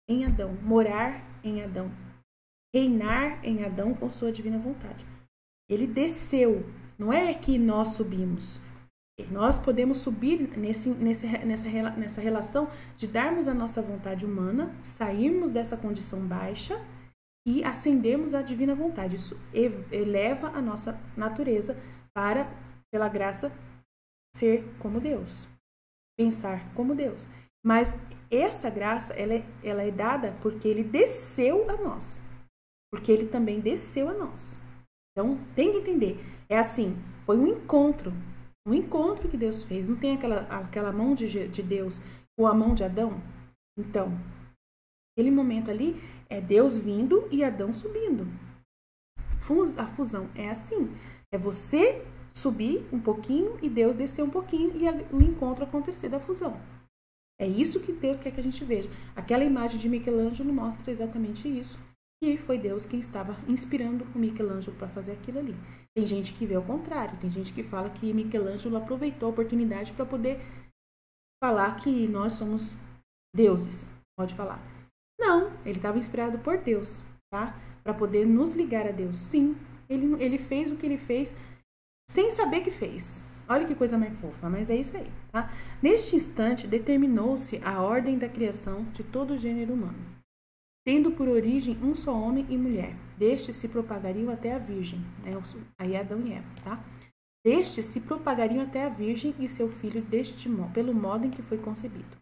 em Adão, morar em Adão, reinar em Adão com sua divina vontade. Ele desceu, não é que nós subimos. Nós podemos subir nessa relação de darmos a nossa vontade humana, sairmos dessa condição baixa e ascendermos à divina vontade. Isso eleva a nossa natureza pela graça ser como Deus, pensar como Deus. Mas essa graça, ela é dada porque ele desceu a nós. Porque ele também desceu a nós. Então, tem que entender. É assim, foi um encontro que Deus fez. Não tem aquela mão de Deus ou a mão de Adão? Então, aquele momento ali é Deus vindo e Adão subindo. A fusão é assim. É você subir um pouquinho e Deus descer um pouquinho e o encontro acontecer da fusão. É isso que Deus quer que a gente veja. Aquela imagem de Michelangelo mostra exatamente isso. E foi Deus quem estava inspirando o Michelangelo para fazer aquilo ali. Tem gente que vê ao contrário. Tem gente que fala que Michelangelo aproveitou a oportunidade para poder falar que nós somos deuses. Pode falar. Não, ele estava inspirado por Deus, tá? Para poder nos ligar a Deus. Sim, ele fez o que ele fez sem saber que fez. Olha que coisa mais fofa, mas é isso aí, tá? Neste instante, determinou-se a ordem da criação de todo o gênero humano, tendo por origem um só homem e mulher. Destes se propagariam até a virgem, né? Aí Adão e Eva, tá? Destes se propagariam até a virgem e seu filho pelo modo em que foi concebido.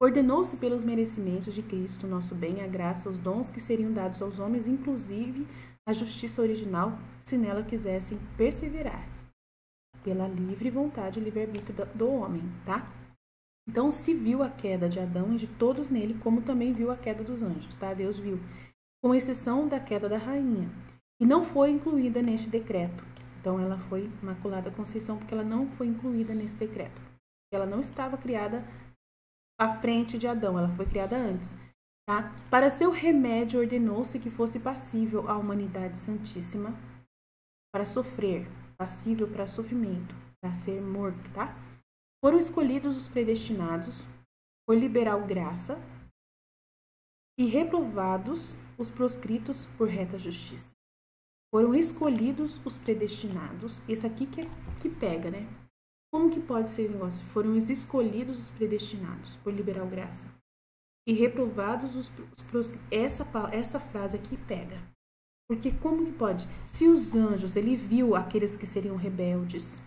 Ordenou-se pelos merecimentos de Cristo, nosso bem, a graça, os dons que seriam dados aos homens, inclusive a justiça original, se nela quisessem perseverar, pela livre vontade e livre-arbítrio do homem, tá? Então, se viu a queda de Adão e de todos nele, como também viu a queda dos anjos, tá? Deus viu, com exceção da queda da rainha, e não foi incluída neste decreto. Então, ela foi Imaculada Conceição, porque ela não foi incluída nesse decreto. Ela não estava criada à frente de Adão, ela foi criada antes, tá? Para seu remédio, ordenou-se que fosse passível à humanidade santíssima para sofrer, passível para sofrimento, para ser morto, tá? Foram escolhidos os predestinados por liberal graça e reprovados os proscritos por reta justiça. Foram escolhidos os predestinados. Esse aqui que pega, né? Como que pode ser o negócio? Foram escolhidos os predestinados por liberal graça e reprovados os proscritos. Essa frase aqui pega. Porque como que pode? Se os anjos, ele viu aqueles que seriam rebeldes,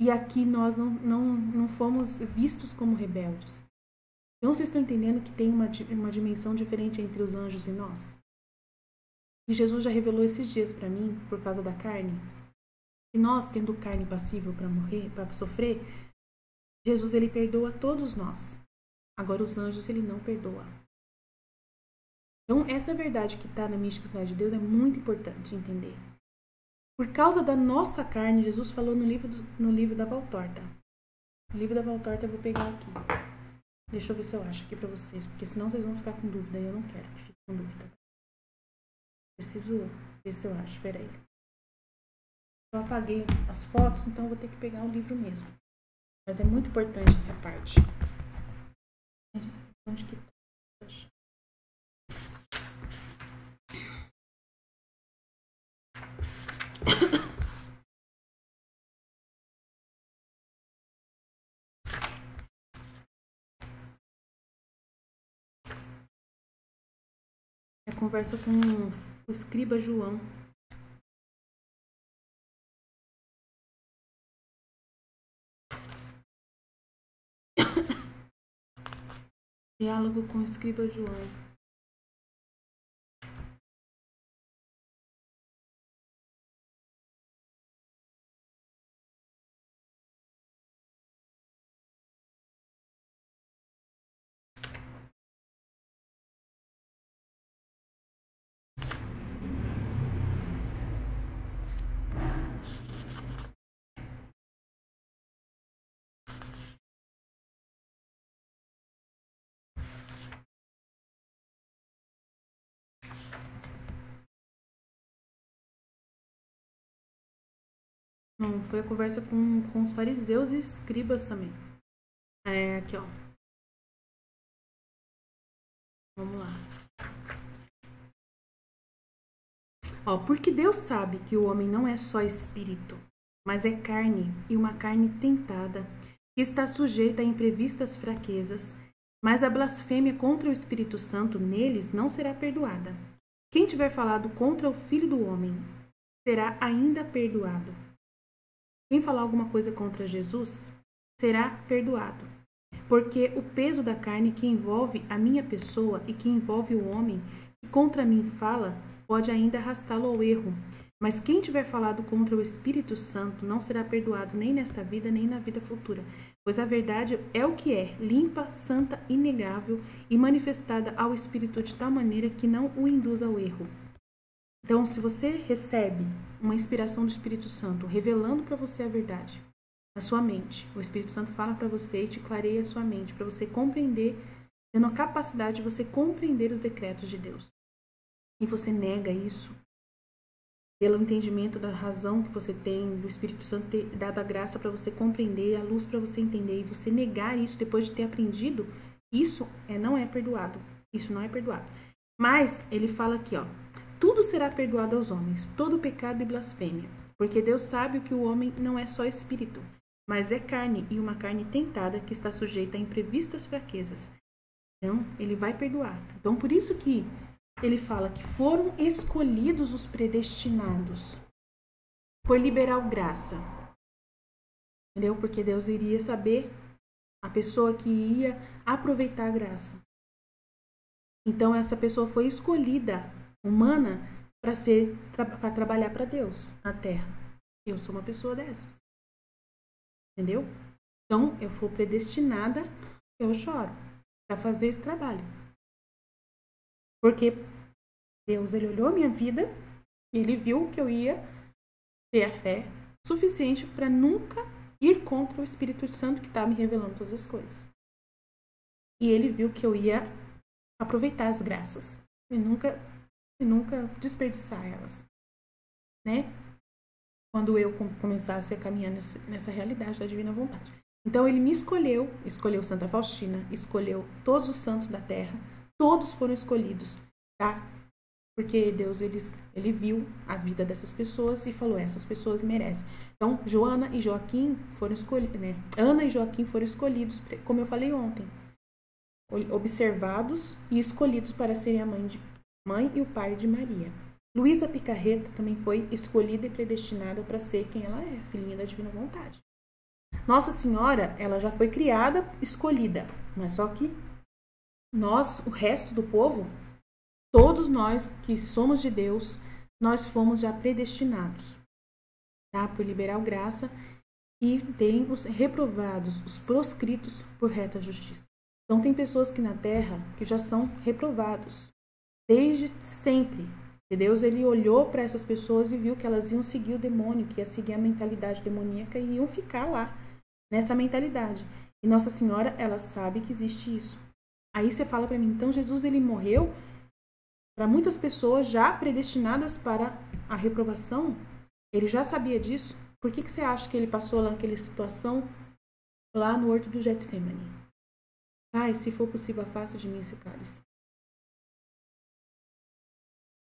e aqui nós não fomos vistos como rebeldes. Então, vocês estão entendendo que tem uma dimensão diferente entre os anjos e nós? E Jesus já revelou esses dias para mim, por causa da carne, que nós, tendo carne passível para morrer, para sofrer, Jesus, ele perdoa todos nós. Agora, os anjos, ele não perdoa. Então, essa verdade que está na misticidade de Deus é muito importante entender. Por causa da nossa carne, Jesus falou no livro da Valtorta. O livro da Valtorta eu vou pegar aqui. Deixa eu ver se eu acho aqui pra vocês, porque senão vocês vão ficar com dúvida e eu não quero que fiquem com dúvida. Preciso ver se eu acho, peraí. Eu apaguei as fotos, então eu vou ter que pegar o livro mesmo. Mas é muito importante essa parte. Onde que tá? É conversa com o escriba João. Diálogo com o escriba João. Não, foi a conversa com os fariseus e escribas também. É, aqui, ó. Vamos lá. Ó, porque Deus sabe que o homem não é só espírito, mas é carne, e uma carne tentada, que está sujeita a imprevistas fraquezas, mas a blasfêmia contra o Espírito Santo neles não será perdoada. Quem tiver falado contra o Filho do Homem será ainda perdoado. quem falar alguma coisa contra Jesus será perdoado. Porque o peso da carne que envolve a minha pessoa e que envolve o homem que contra mim fala, pode ainda arrastá-lo ao erro. Mas quem tiver falado contra o Espírito Santo não será perdoado nem nesta vida, nem na vida futura. Pois a verdade é o que é, limpa, santa, inegável e manifestada ao Espírito de tal maneira que não o induz ao erro. Então, se você recebe uma inspiração do Espírito Santo revelando para você a verdade, na sua mente, o Espírito Santo fala para você e te clareia a sua mente, para você compreender, tendo a capacidade de você compreender os decretos de Deus. E você nega isso, pelo entendimento da razão que você tem, do Espírito Santo ter dado a graça para você compreender, a luz para você entender, e você negar isso depois de ter aprendido, isso não é perdoado. Isso não é perdoado. Mas ele fala aqui, ó, tudo será perdoado aos homens, todo pecado e blasfêmia, porque Deus sabe que o homem não é só espírito, mas é carne, e uma carne tentada que está sujeita a imprevistas fraquezas. Então, ele vai perdoar. Então, por isso que ele fala que foram escolhidos os predestinados por liberal graça. Entendeu? Porque Deus iria saber a pessoa que ia aproveitar a graça. Então, essa pessoa foi escolhida, humana, para trabalhar para Deus na Terra. Eu sou uma pessoa dessas. Entendeu? Então, eu fui predestinada, eu choro para fazer esse trabalho. Porque Deus, ele olhou a minha vida e ele viu que eu ia ter a fé suficiente para nunca ir contra o Espírito Santo que está me revelando todas as coisas. E ele viu que eu ia aproveitar as graças e nunca desperdiçar elas, né? Quando eu começasse a caminhar nessa realidade da divina vontade. Então ele me escolheu Santa Faustina, escolheu todos os santos da terra, todos foram escolhidos, tá? Porque Deus, ele viu a vida dessas pessoas e falou, essas pessoas merecem. Então, Joana e Joaquim foram escolhidos, né? Ana e Joaquim foram escolhidos, como eu falei ontem, observados e escolhidos para serem a mãe e o pai de Maria. Luísa Picarreta também foi escolhida e predestinada para ser quem ela é, filhinha da divina vontade. Nossa Senhora, ela já foi criada, escolhida, mas só que nós, o resto do povo, todos nós que somos de Deus, nós fomos já predestinados, tá? Por liberal graça, e tem os reprovados, os proscritos por reta justiça. Então tem pessoas que na Terra que já são reprovados, desde sempre. E Deus, ele olhou para essas pessoas e viu que elas iam seguir o demônio, que ia seguir a mentalidade demoníaca e iam ficar lá, nessa mentalidade. E Nossa Senhora, ela sabe que existe isso. Aí você fala para mim, então Jesus, ele morreu para muitas pessoas já predestinadas para a reprovação? Ele já sabia disso? Por que você acha que ele passou lá naquela situação, lá no horto do Getsemane? Pai, se for possível, afasta de mim esse cálice.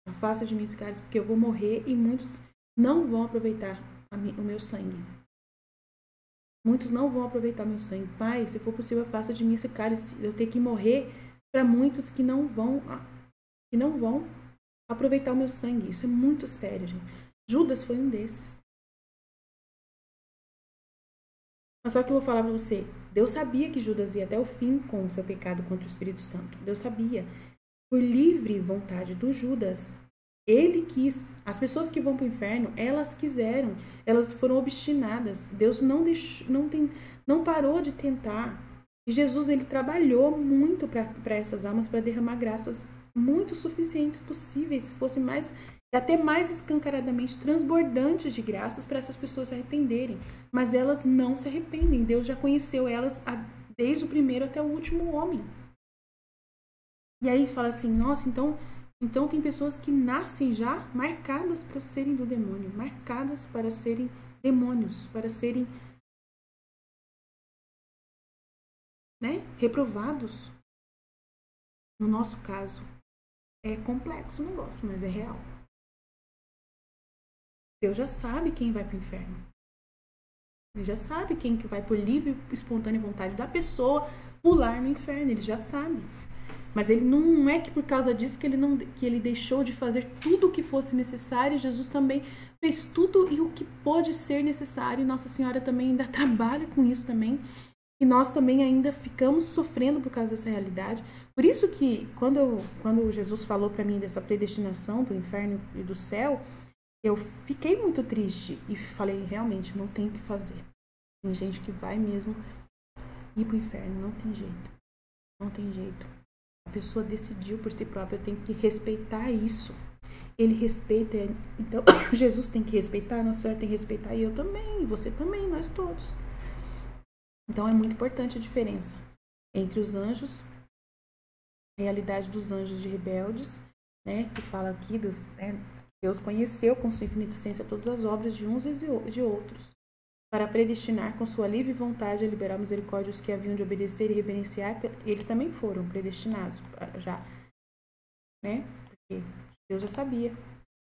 Afasta de mim esse cálice, porque eu vou morrer e muitos não vão aproveitar o meu sangue. Muitos não vão aproveitar meu sangue. Pai, se for possível, afasta de mim esse cálice. Eu tenho que morrer para muitos que não vão aproveitar o meu sangue. Isso é muito sério, gente. Judas foi um desses. Mas só que eu vou falar para você, Deus sabia que Judas ia até o fim com o seu pecado contra o Espírito Santo. Deus sabia. Por livre vontade do Judas, ele quis. As pessoas que vão para o inferno, elas quiseram, elas foram obstinadas. Deus não parou de tentar. E Jesus, ele trabalhou muito para essas almas, para derramar graças muito suficientes possíveis, se fosse mais, até mais escancaradamente transbordantes de graças para essas pessoas se arrependerem. Mas elas não se arrependem. Deus já conheceu elas desde o primeiro até o último homem. E aí fala assim, nossa, então tem pessoas que nascem já marcadas para serem do demônio, marcadas para serem demônios, para serem, né, reprovados. No nosso caso, é complexo o negócio, mas é real. Deus já sabe quem vai para o inferno. Ele já sabe quem que vai por livre e espontânea vontade da pessoa pular no inferno, ele já sabe. Mas ele não é que por causa disso que ele deixou de fazer tudo o que fosse necessário. Jesus também fez tudo e o que pode ser necessário. Nossa Senhora também ainda trabalha com isso também. E nós também ainda ficamos sofrendo por causa dessa realidade. Por isso que quando Jesus falou para mim dessa predestinação do inferno e do céu, eu fiquei muito triste e falei, realmente, não tem o que fazer. Tem gente que vai mesmo ir pro inferno, não tem jeito. Não tem jeito. A pessoa decidiu por si própria, eu tenho que respeitar isso. Ele respeita, então Jesus tem que respeitar, Nossa Senhora tem que respeitar, e eu também, e você também, nós todos. Então é muito importante a diferença entre os anjos, a realidade dos anjos de rebeldes, né, que fala aqui, Deus conheceu com sua infinita ciência todas as obras de uns e de outros, para predestinar com sua livre vontade a liberar misericórdia os que haviam de obedecer e reverenciar. Eles também foram predestinados já, né, porque Deus já sabia.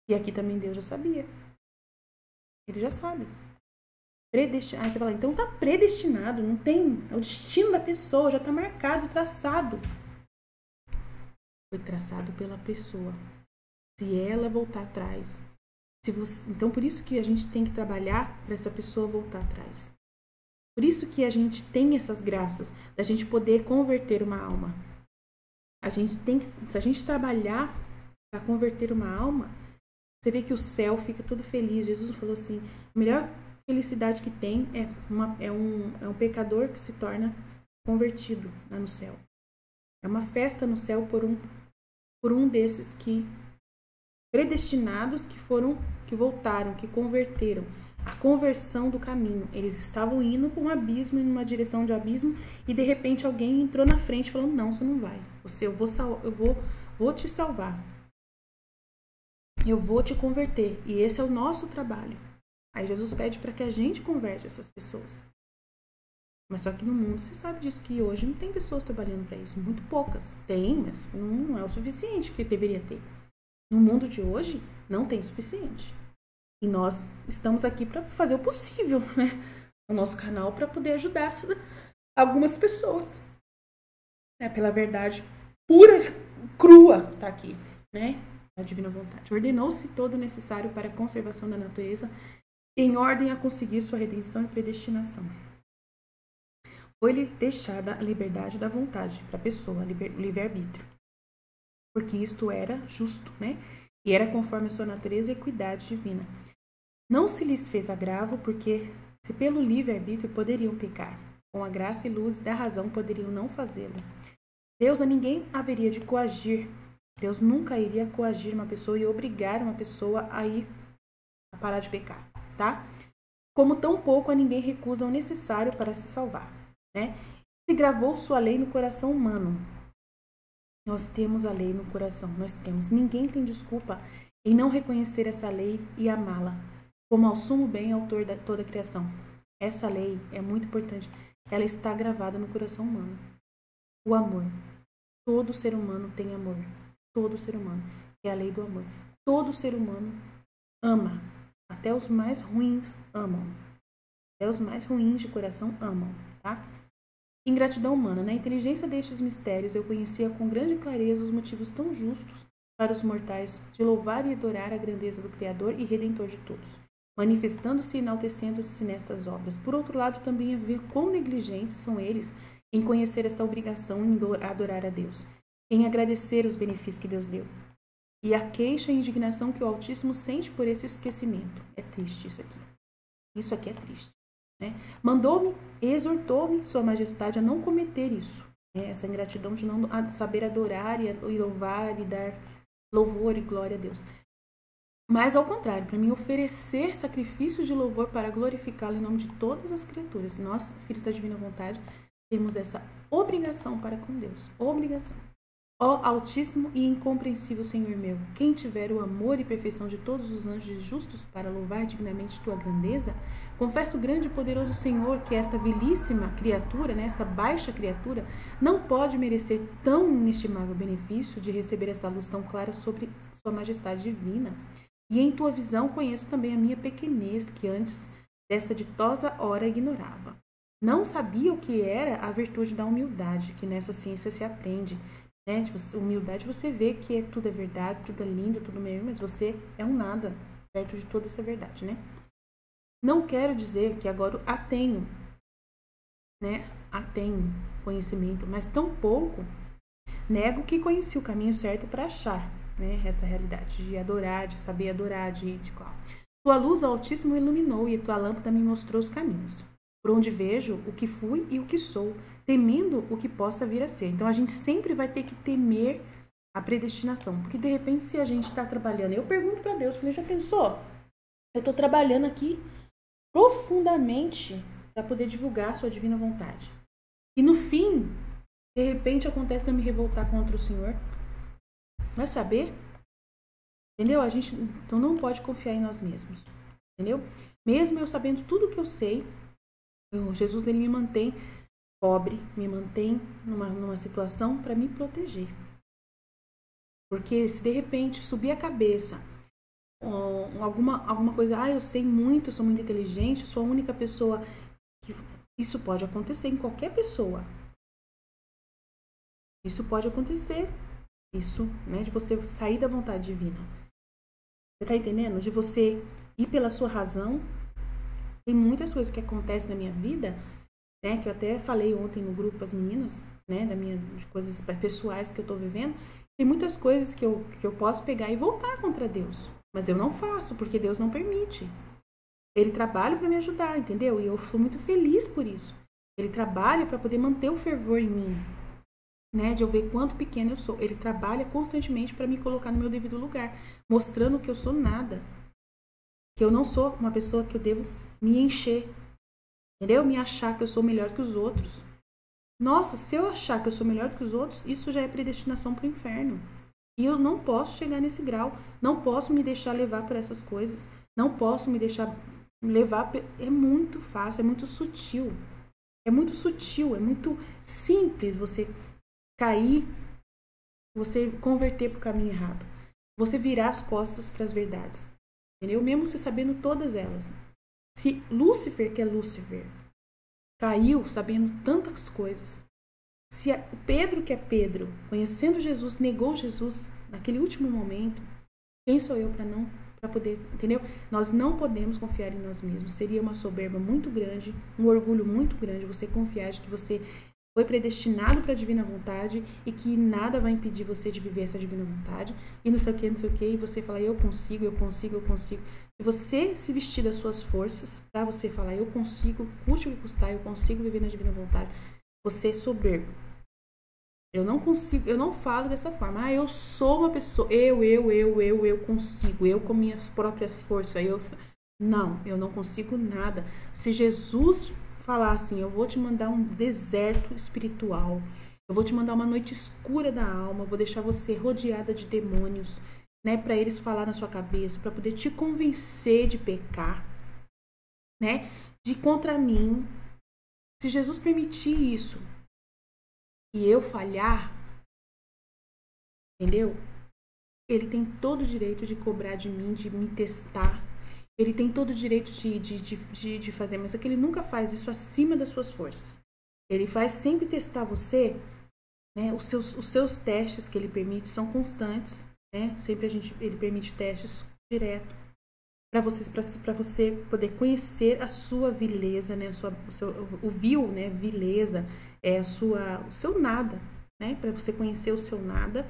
E aqui também Deus já sabia. Ele já sabe. Predestinado. Aí você fala, então tá predestinado, não tem. É o destino da pessoa, já tá marcado, traçado. Foi traçado pela pessoa. Se ela voltar atrás. Então por isso que a gente tem que trabalhar para essa pessoa voltar atrás. Por isso que a gente tem essas graças, da gente poder converter uma alma. Se a gente trabalhar para converter uma alma, você vê que o céu fica todo feliz. Jesus falou assim, a melhor felicidade que tem é um pecador que se torna convertido lá no céu. É uma festa no céu por um desses que predestinados que voltaram, que converteram. A conversão do caminho. Eles estavam indo para um abismo, em uma direção de abismo, e de repente alguém entrou na frente falando, não, você não vai. Eu vou te salvar. Eu vou te converter. E esse é o nosso trabalho. Aí Jesus pede para que a gente converte essas pessoas. Mas só que no mundo, você sabe disso, que hoje não tem pessoas trabalhando para isso. Muito poucas. Tem, mas não é o suficiente que deveria ter. No mundo de hoje, não tem o suficiente. E nós estamos aqui para fazer o possível, né? O nosso canal para poder ajudar algumas pessoas. Pela verdade pura, crua, tá aqui, né? A divina vontade. Ordenou-se todo o necessário para a conservação da natureza, em ordem a conseguir sua redenção e predestinação. Foi-lhe deixada a liberdade da vontade para a pessoa, o livre-arbítrio. Porque isto era justo, né? E era conforme a sua natureza e equidade divina. Não se lhes fez agravo, porque se pelo livre-arbítrio poderiam pecar, com a graça e luz da razão poderiam não fazê-lo. Deus a ninguém haveria de coagir. Deus nunca iria coagir uma pessoa e obrigar uma pessoa a parar de pecar, tá? Como tampouco a ninguém recusa o necessário para se salvar, né? Se gravou sua lei no coração humano. Nós temos a lei no coração, nós temos. Ninguém tem desculpa em não reconhecer essa lei e amá-la, como ao sumo bem autor de toda a criação. Essa lei é muito importante. Ela está gravada no coração humano. O amor. Todo ser humano tem amor. Todo ser humano. É a lei do amor. Todo ser humano ama. Até os mais ruins amam. Até os mais ruins de coração amam, tá? Ingratidão humana. Na inteligência destes mistérios, eu conhecia com grande clareza os motivos tão justos para os mortais de louvar e adorar a grandeza do Criador e Redentor de todos, manifestando-se e enaltecendo-se nestas obras. Por outro lado, também a ver quão negligentes são eles em conhecer esta obrigação em adorar a Deus, em agradecer os benefícios que Deus deu. E a queixa e a indignação que o Altíssimo sente por esse esquecimento. É triste isso aqui. Isso aqui é triste. Né? Mandou-me, exortou-me Sua Majestade a não cometer isso. Né? Essa ingratidão de não saber adorar e louvar e dar louvor e glória a Deus. Mas, ao contrário, para mim oferecer sacrifícios de louvor para glorificá-lo em nome de todas as criaturas. Nós, filhos da divina vontade, temos essa obrigação para com Deus. Obrigação. Ó Altíssimo e incompreensível Senhor meu, quem tiver o amor e perfeição de todos os anjos justos para louvar dignamente tua grandeza, confesso grande e poderoso Senhor que esta vilíssima criatura, né, essa baixa criatura, não pode merecer tão inestimável benefício de receber essa luz tão clara sobre Sua Majestade Divina. E em tua visão conheço também a minha pequenez, que antes dessa ditosa hora ignorava. Não sabia o que era a virtude da humildade, que nessa ciência se aprende. Né? Humildade, você vê que tudo é verdade, tudo é lindo, tudo melhor, mas você é um nada perto de toda essa verdade, né? Não quero dizer que agora a tenho, né? A tenho conhecimento, mas tão pouco nego que conheci o caminho certo para achar, né? Essa realidade de adorar, de saber adorar, de qual. Tua luz, ó Altíssimo, iluminou e tua lâmpada me mostrou os caminhos, por onde vejo o que fui e o que sou, temendo o que possa vir a ser. Então, a gente sempre vai ter que temer a predestinação, porque de repente, se a gente está trabalhando, eu pergunto para Deus, falei, já pensou? Eu estou trabalhando aqui profundamente para poder divulgar a sua divina vontade. E no fim, de repente, acontece de eu me revoltar contra o Senhor. Vai saber? Entendeu? A gente então não pode confiar em nós mesmos. Entendeu? Mesmo eu sabendo tudo que eu sei, Jesus ele me mantém pobre, me mantém numa situação para me proteger. Porque se de repente subir a cabeça, alguma coisa, eu sei muito, eu sou muito inteligente, eu sou a única pessoa que... Isso pode acontecer em qualquer pessoa. Isso pode acontecer. Isso, né, de você sair da vontade divina. Você tá entendendo? De você ir pela sua razão. Tem muitas coisas que acontecem na minha vida, né, que eu até falei ontem no grupo para as meninas, né, de coisas pessoais que eu tô vivendo. Tem muitas coisas que eu posso pegar e voltar contra Deus. Mas eu não faço, porque Deus não permite. Ele trabalha para me ajudar, entendeu? E eu sou muito feliz por isso. Ele trabalha para poder manter o fervor em mim, né? De eu ver quanto pequeno eu sou. Ele trabalha constantemente para me colocar no meu devido lugar, mostrando que eu sou nada. Que eu não sou uma pessoa que eu devo me encher, entendeu? Me achar que eu sou melhor que os outros. Nossa, se eu achar que eu sou melhor que os outros, isso já é predestinação para o inferno. E eu não posso chegar nesse grau. Não posso me deixar levar por essas coisas. Não posso me deixar levar. É muito fácil, é muito sutil. É muito sutil, é muito simples você cair, você converter para o caminho errado. Você virar as costas para as verdades. Entendeu? Mesmo você sabendo todas elas. Se Lúcifer, que é Lúcifer, caiu sabendo tantas coisas. Se Pedro, que é Pedro, conhecendo Jesus, negou Jesus naquele último momento, quem sou eu para poder, entendeu? Nós não podemos confiar em nós mesmos. Seria uma soberba muito grande, um orgulho muito grande você confiar de que você foi predestinado para a divina vontade e que nada vai impedir você de viver essa divina vontade e não sei o que, e você falar, eu consigo. Se você se vestir das suas forças para você falar, eu consigo, custe o que custar, eu consigo viver na divina vontade, você é soberbo. Eu não consigo, eu não falo dessa forma. Eu sou uma pessoa, eu consigo, eu com minhas próprias forças, Não, eu não consigo nada. Se Jesus falar assim, eu vou te mandar um deserto espiritual, eu vou te mandar uma noite escura da alma, eu vou deixar você rodeada de demônios, né, para eles falar na sua cabeça, para poder te convencer de pecar, né, de ir contra mim. Se Jesus permitir isso e eu falhar, entendeu? Ele tem todo o direito de cobrar de mim, de me testar. Ele tem todo o direito de fazer, mas é que ele nunca faz isso acima das suas forças. Ele faz sempre testar você, né? Os seus testes que ele permite são constantes, né? Sempre ele permite testes direto para você poder conhecer a sua vileza, né? O vil, né? Vileza é o seu nada, né? Para você conhecer o seu nada.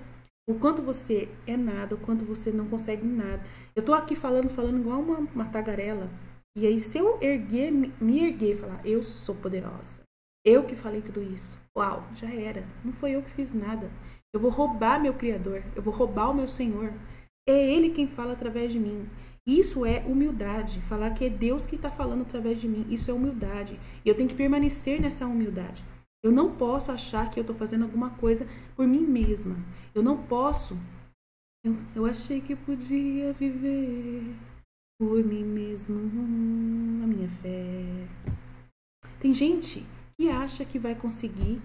O quanto você é nada, o quanto você não consegue nada. Eu tô aqui falando igual uma tagarela. E aí, se eu me erguer e falar, eu sou poderosa, eu que falei tudo isso, uau, já era. Não foi eu que fiz nada. Eu vou roubar meu Criador, eu vou roubar o meu Senhor. É Ele quem fala através de mim. Isso é humildade. Falar que é Deus que está falando através de mim, isso é humildade. E eu tenho que permanecer nessa humildade. Eu não posso achar que eu estou fazendo alguma coisa por mim mesma. Eu não posso. Eu achei que podia viver por mim mesmo, a minha fé. Tem gente que acha que vai conseguir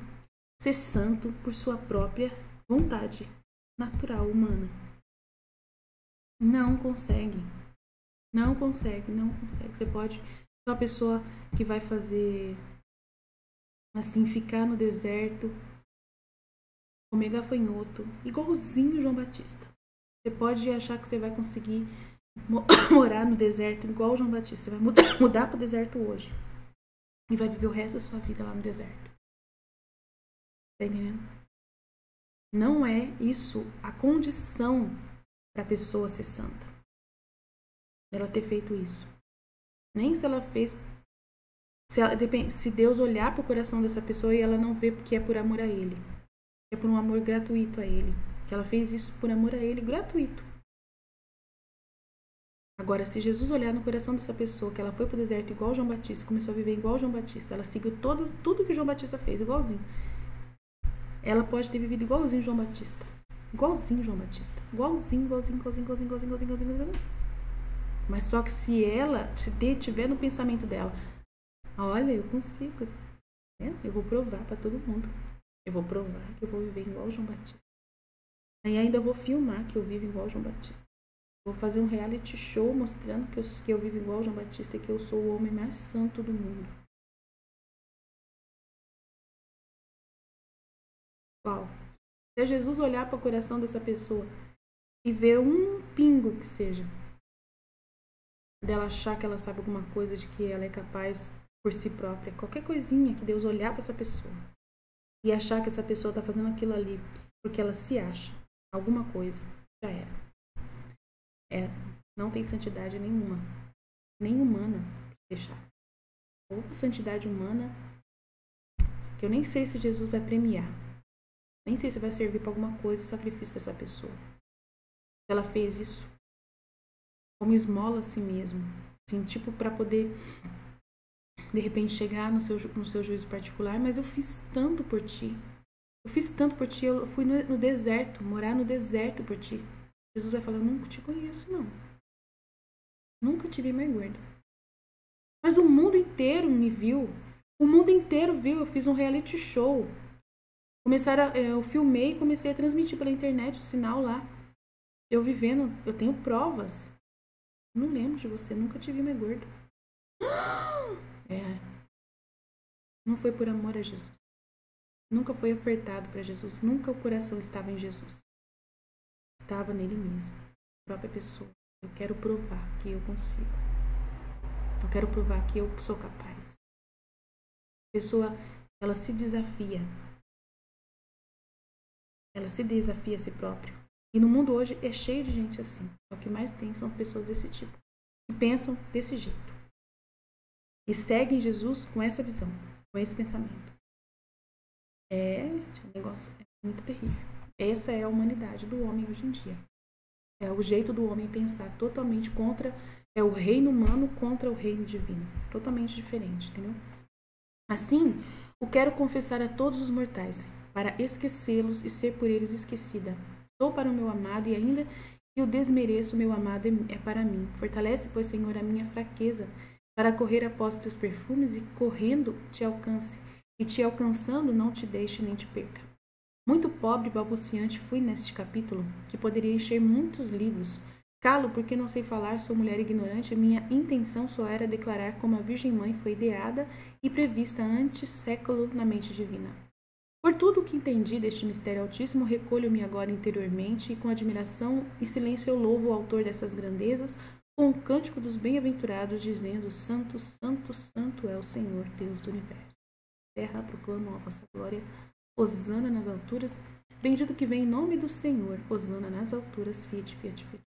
ser santo por sua própria vontade natural, humana. Não consegue. Não consegue. Você pode ser uma pessoa que vai fazer... assim, ficar no deserto, comer gafanhoto, igualzinho João Batista. Você pode achar que você vai conseguir morar no deserto igual João Batista. Você vai mudar para o deserto hoje. E vai viver o resto da sua vida lá no deserto. Tá entendendo? Não é isso a condição para a pessoa ser santa. Ela ter feito isso. Nem se ela fez... Se Deus olhar para o coração dessa pessoa e ela não vê porque é por amor a Ele. É por um amor gratuito a Ele. Que ela fez isso por amor a Ele, gratuito. Agora, se Jesus olhar no coração dessa pessoa, que ela foi pro deserto igual João Batista, começou a viver igual João Batista, ela seguiu tudo que João Batista fez, igualzinho. Ela pode ter vivido igualzinho João Batista. Igualzinho João Batista. Igualzinho. Mas só que se ela tiver no pensamento dela, olha, eu consigo, né? Eu vou provar para todo mundo. Eu vou provar que eu vou viver igual João Batista. Aí ainda vou filmar que eu vivo igual João Batista. Vou fazer um reality show mostrando que eu vivo igual João Batista e que eu sou o homem mais santo do mundo. Uau! Se Jesus olhar para o coração dessa pessoa e ver um pingo que seja, dela achar que ela sabe alguma coisa, de que ela é capaz por si própria, qualquer coisinha que Deus olhar para essa pessoa e achar que essa pessoa está fazendo aquilo ali porque ela se acha alguma coisa, já era. Não tem santidade nenhuma, nem humana, deixar. Ou santidade humana, que eu nem sei se Jesus vai premiar. Nem sei se vai servir para alguma coisa o sacrifício dessa pessoa. Se ela fez isso como esmola a si mesmo, assim, tipo para poder de repente chegar no seu juízo particular, mas eu fiz tanto por ti. Eu fiz tanto por ti, eu fui no deserto, morar no deserto por ti. Jesus vai falar, eu nunca te conheço, não. Nunca te vi mais gorda. Mas o mundo inteiro me viu. O mundo inteiro viu, eu fiz um reality show. Eu filmei e comecei a transmitir pela internet o sinal lá. Eu vivendo, eu tenho provas. Não lembro de você, nunca te vi mais gordo. Não foi por amor a Jesus. Nunca foi ofertado para Jesus. Nunca o coração estava em Jesus. Estava nele mesmo. A própria pessoa. Eu quero provar que eu consigo. Eu quero provar que eu sou capaz. A pessoa, ela se desafia. Ela se desafia a si própria. E no mundo hoje é cheio de gente assim. O que mais tem são pessoas desse tipo. Que pensam desse jeito. E seguem Jesus com essa visão. Com esse pensamento. O negócio é muito terrível. Essa é a humanidade do homem hoje em dia. É o jeito do homem pensar totalmente contra... É o reino humano contra o reino divino. Totalmente diferente, entendeu? Assim, o quero confessar a todos os mortais, para esquecê-los e ser por eles esquecida. Sou para o meu amado e ainda que o desmereço, meu amado é para mim. Fortalece, pois, Senhor, a minha fraqueza, para correr após teus perfumes e correndo te alcance. E te alcançando não te deixe nem te perca. Muito pobre e balbuciante fui neste capítulo, que poderia encher muitos livros. Calo porque não sei falar, sou mulher ignorante, minha intenção só era declarar como a Virgem Mãe foi ideada e prevista antes século na mente divina. Por tudo o que entendi deste mistério altíssimo, recolho-me agora interiormente e com admiração e silêncio eu louvo o autor dessas grandezas com o cântico dos bem-aventurados, dizendo: Santo, Santo, Santo é o Senhor, Deus do universo. Terra proclama a vossa glória, hosana nas alturas, bendito que vem em nome do Senhor, hosana nas alturas, fiat, fiat, fiat.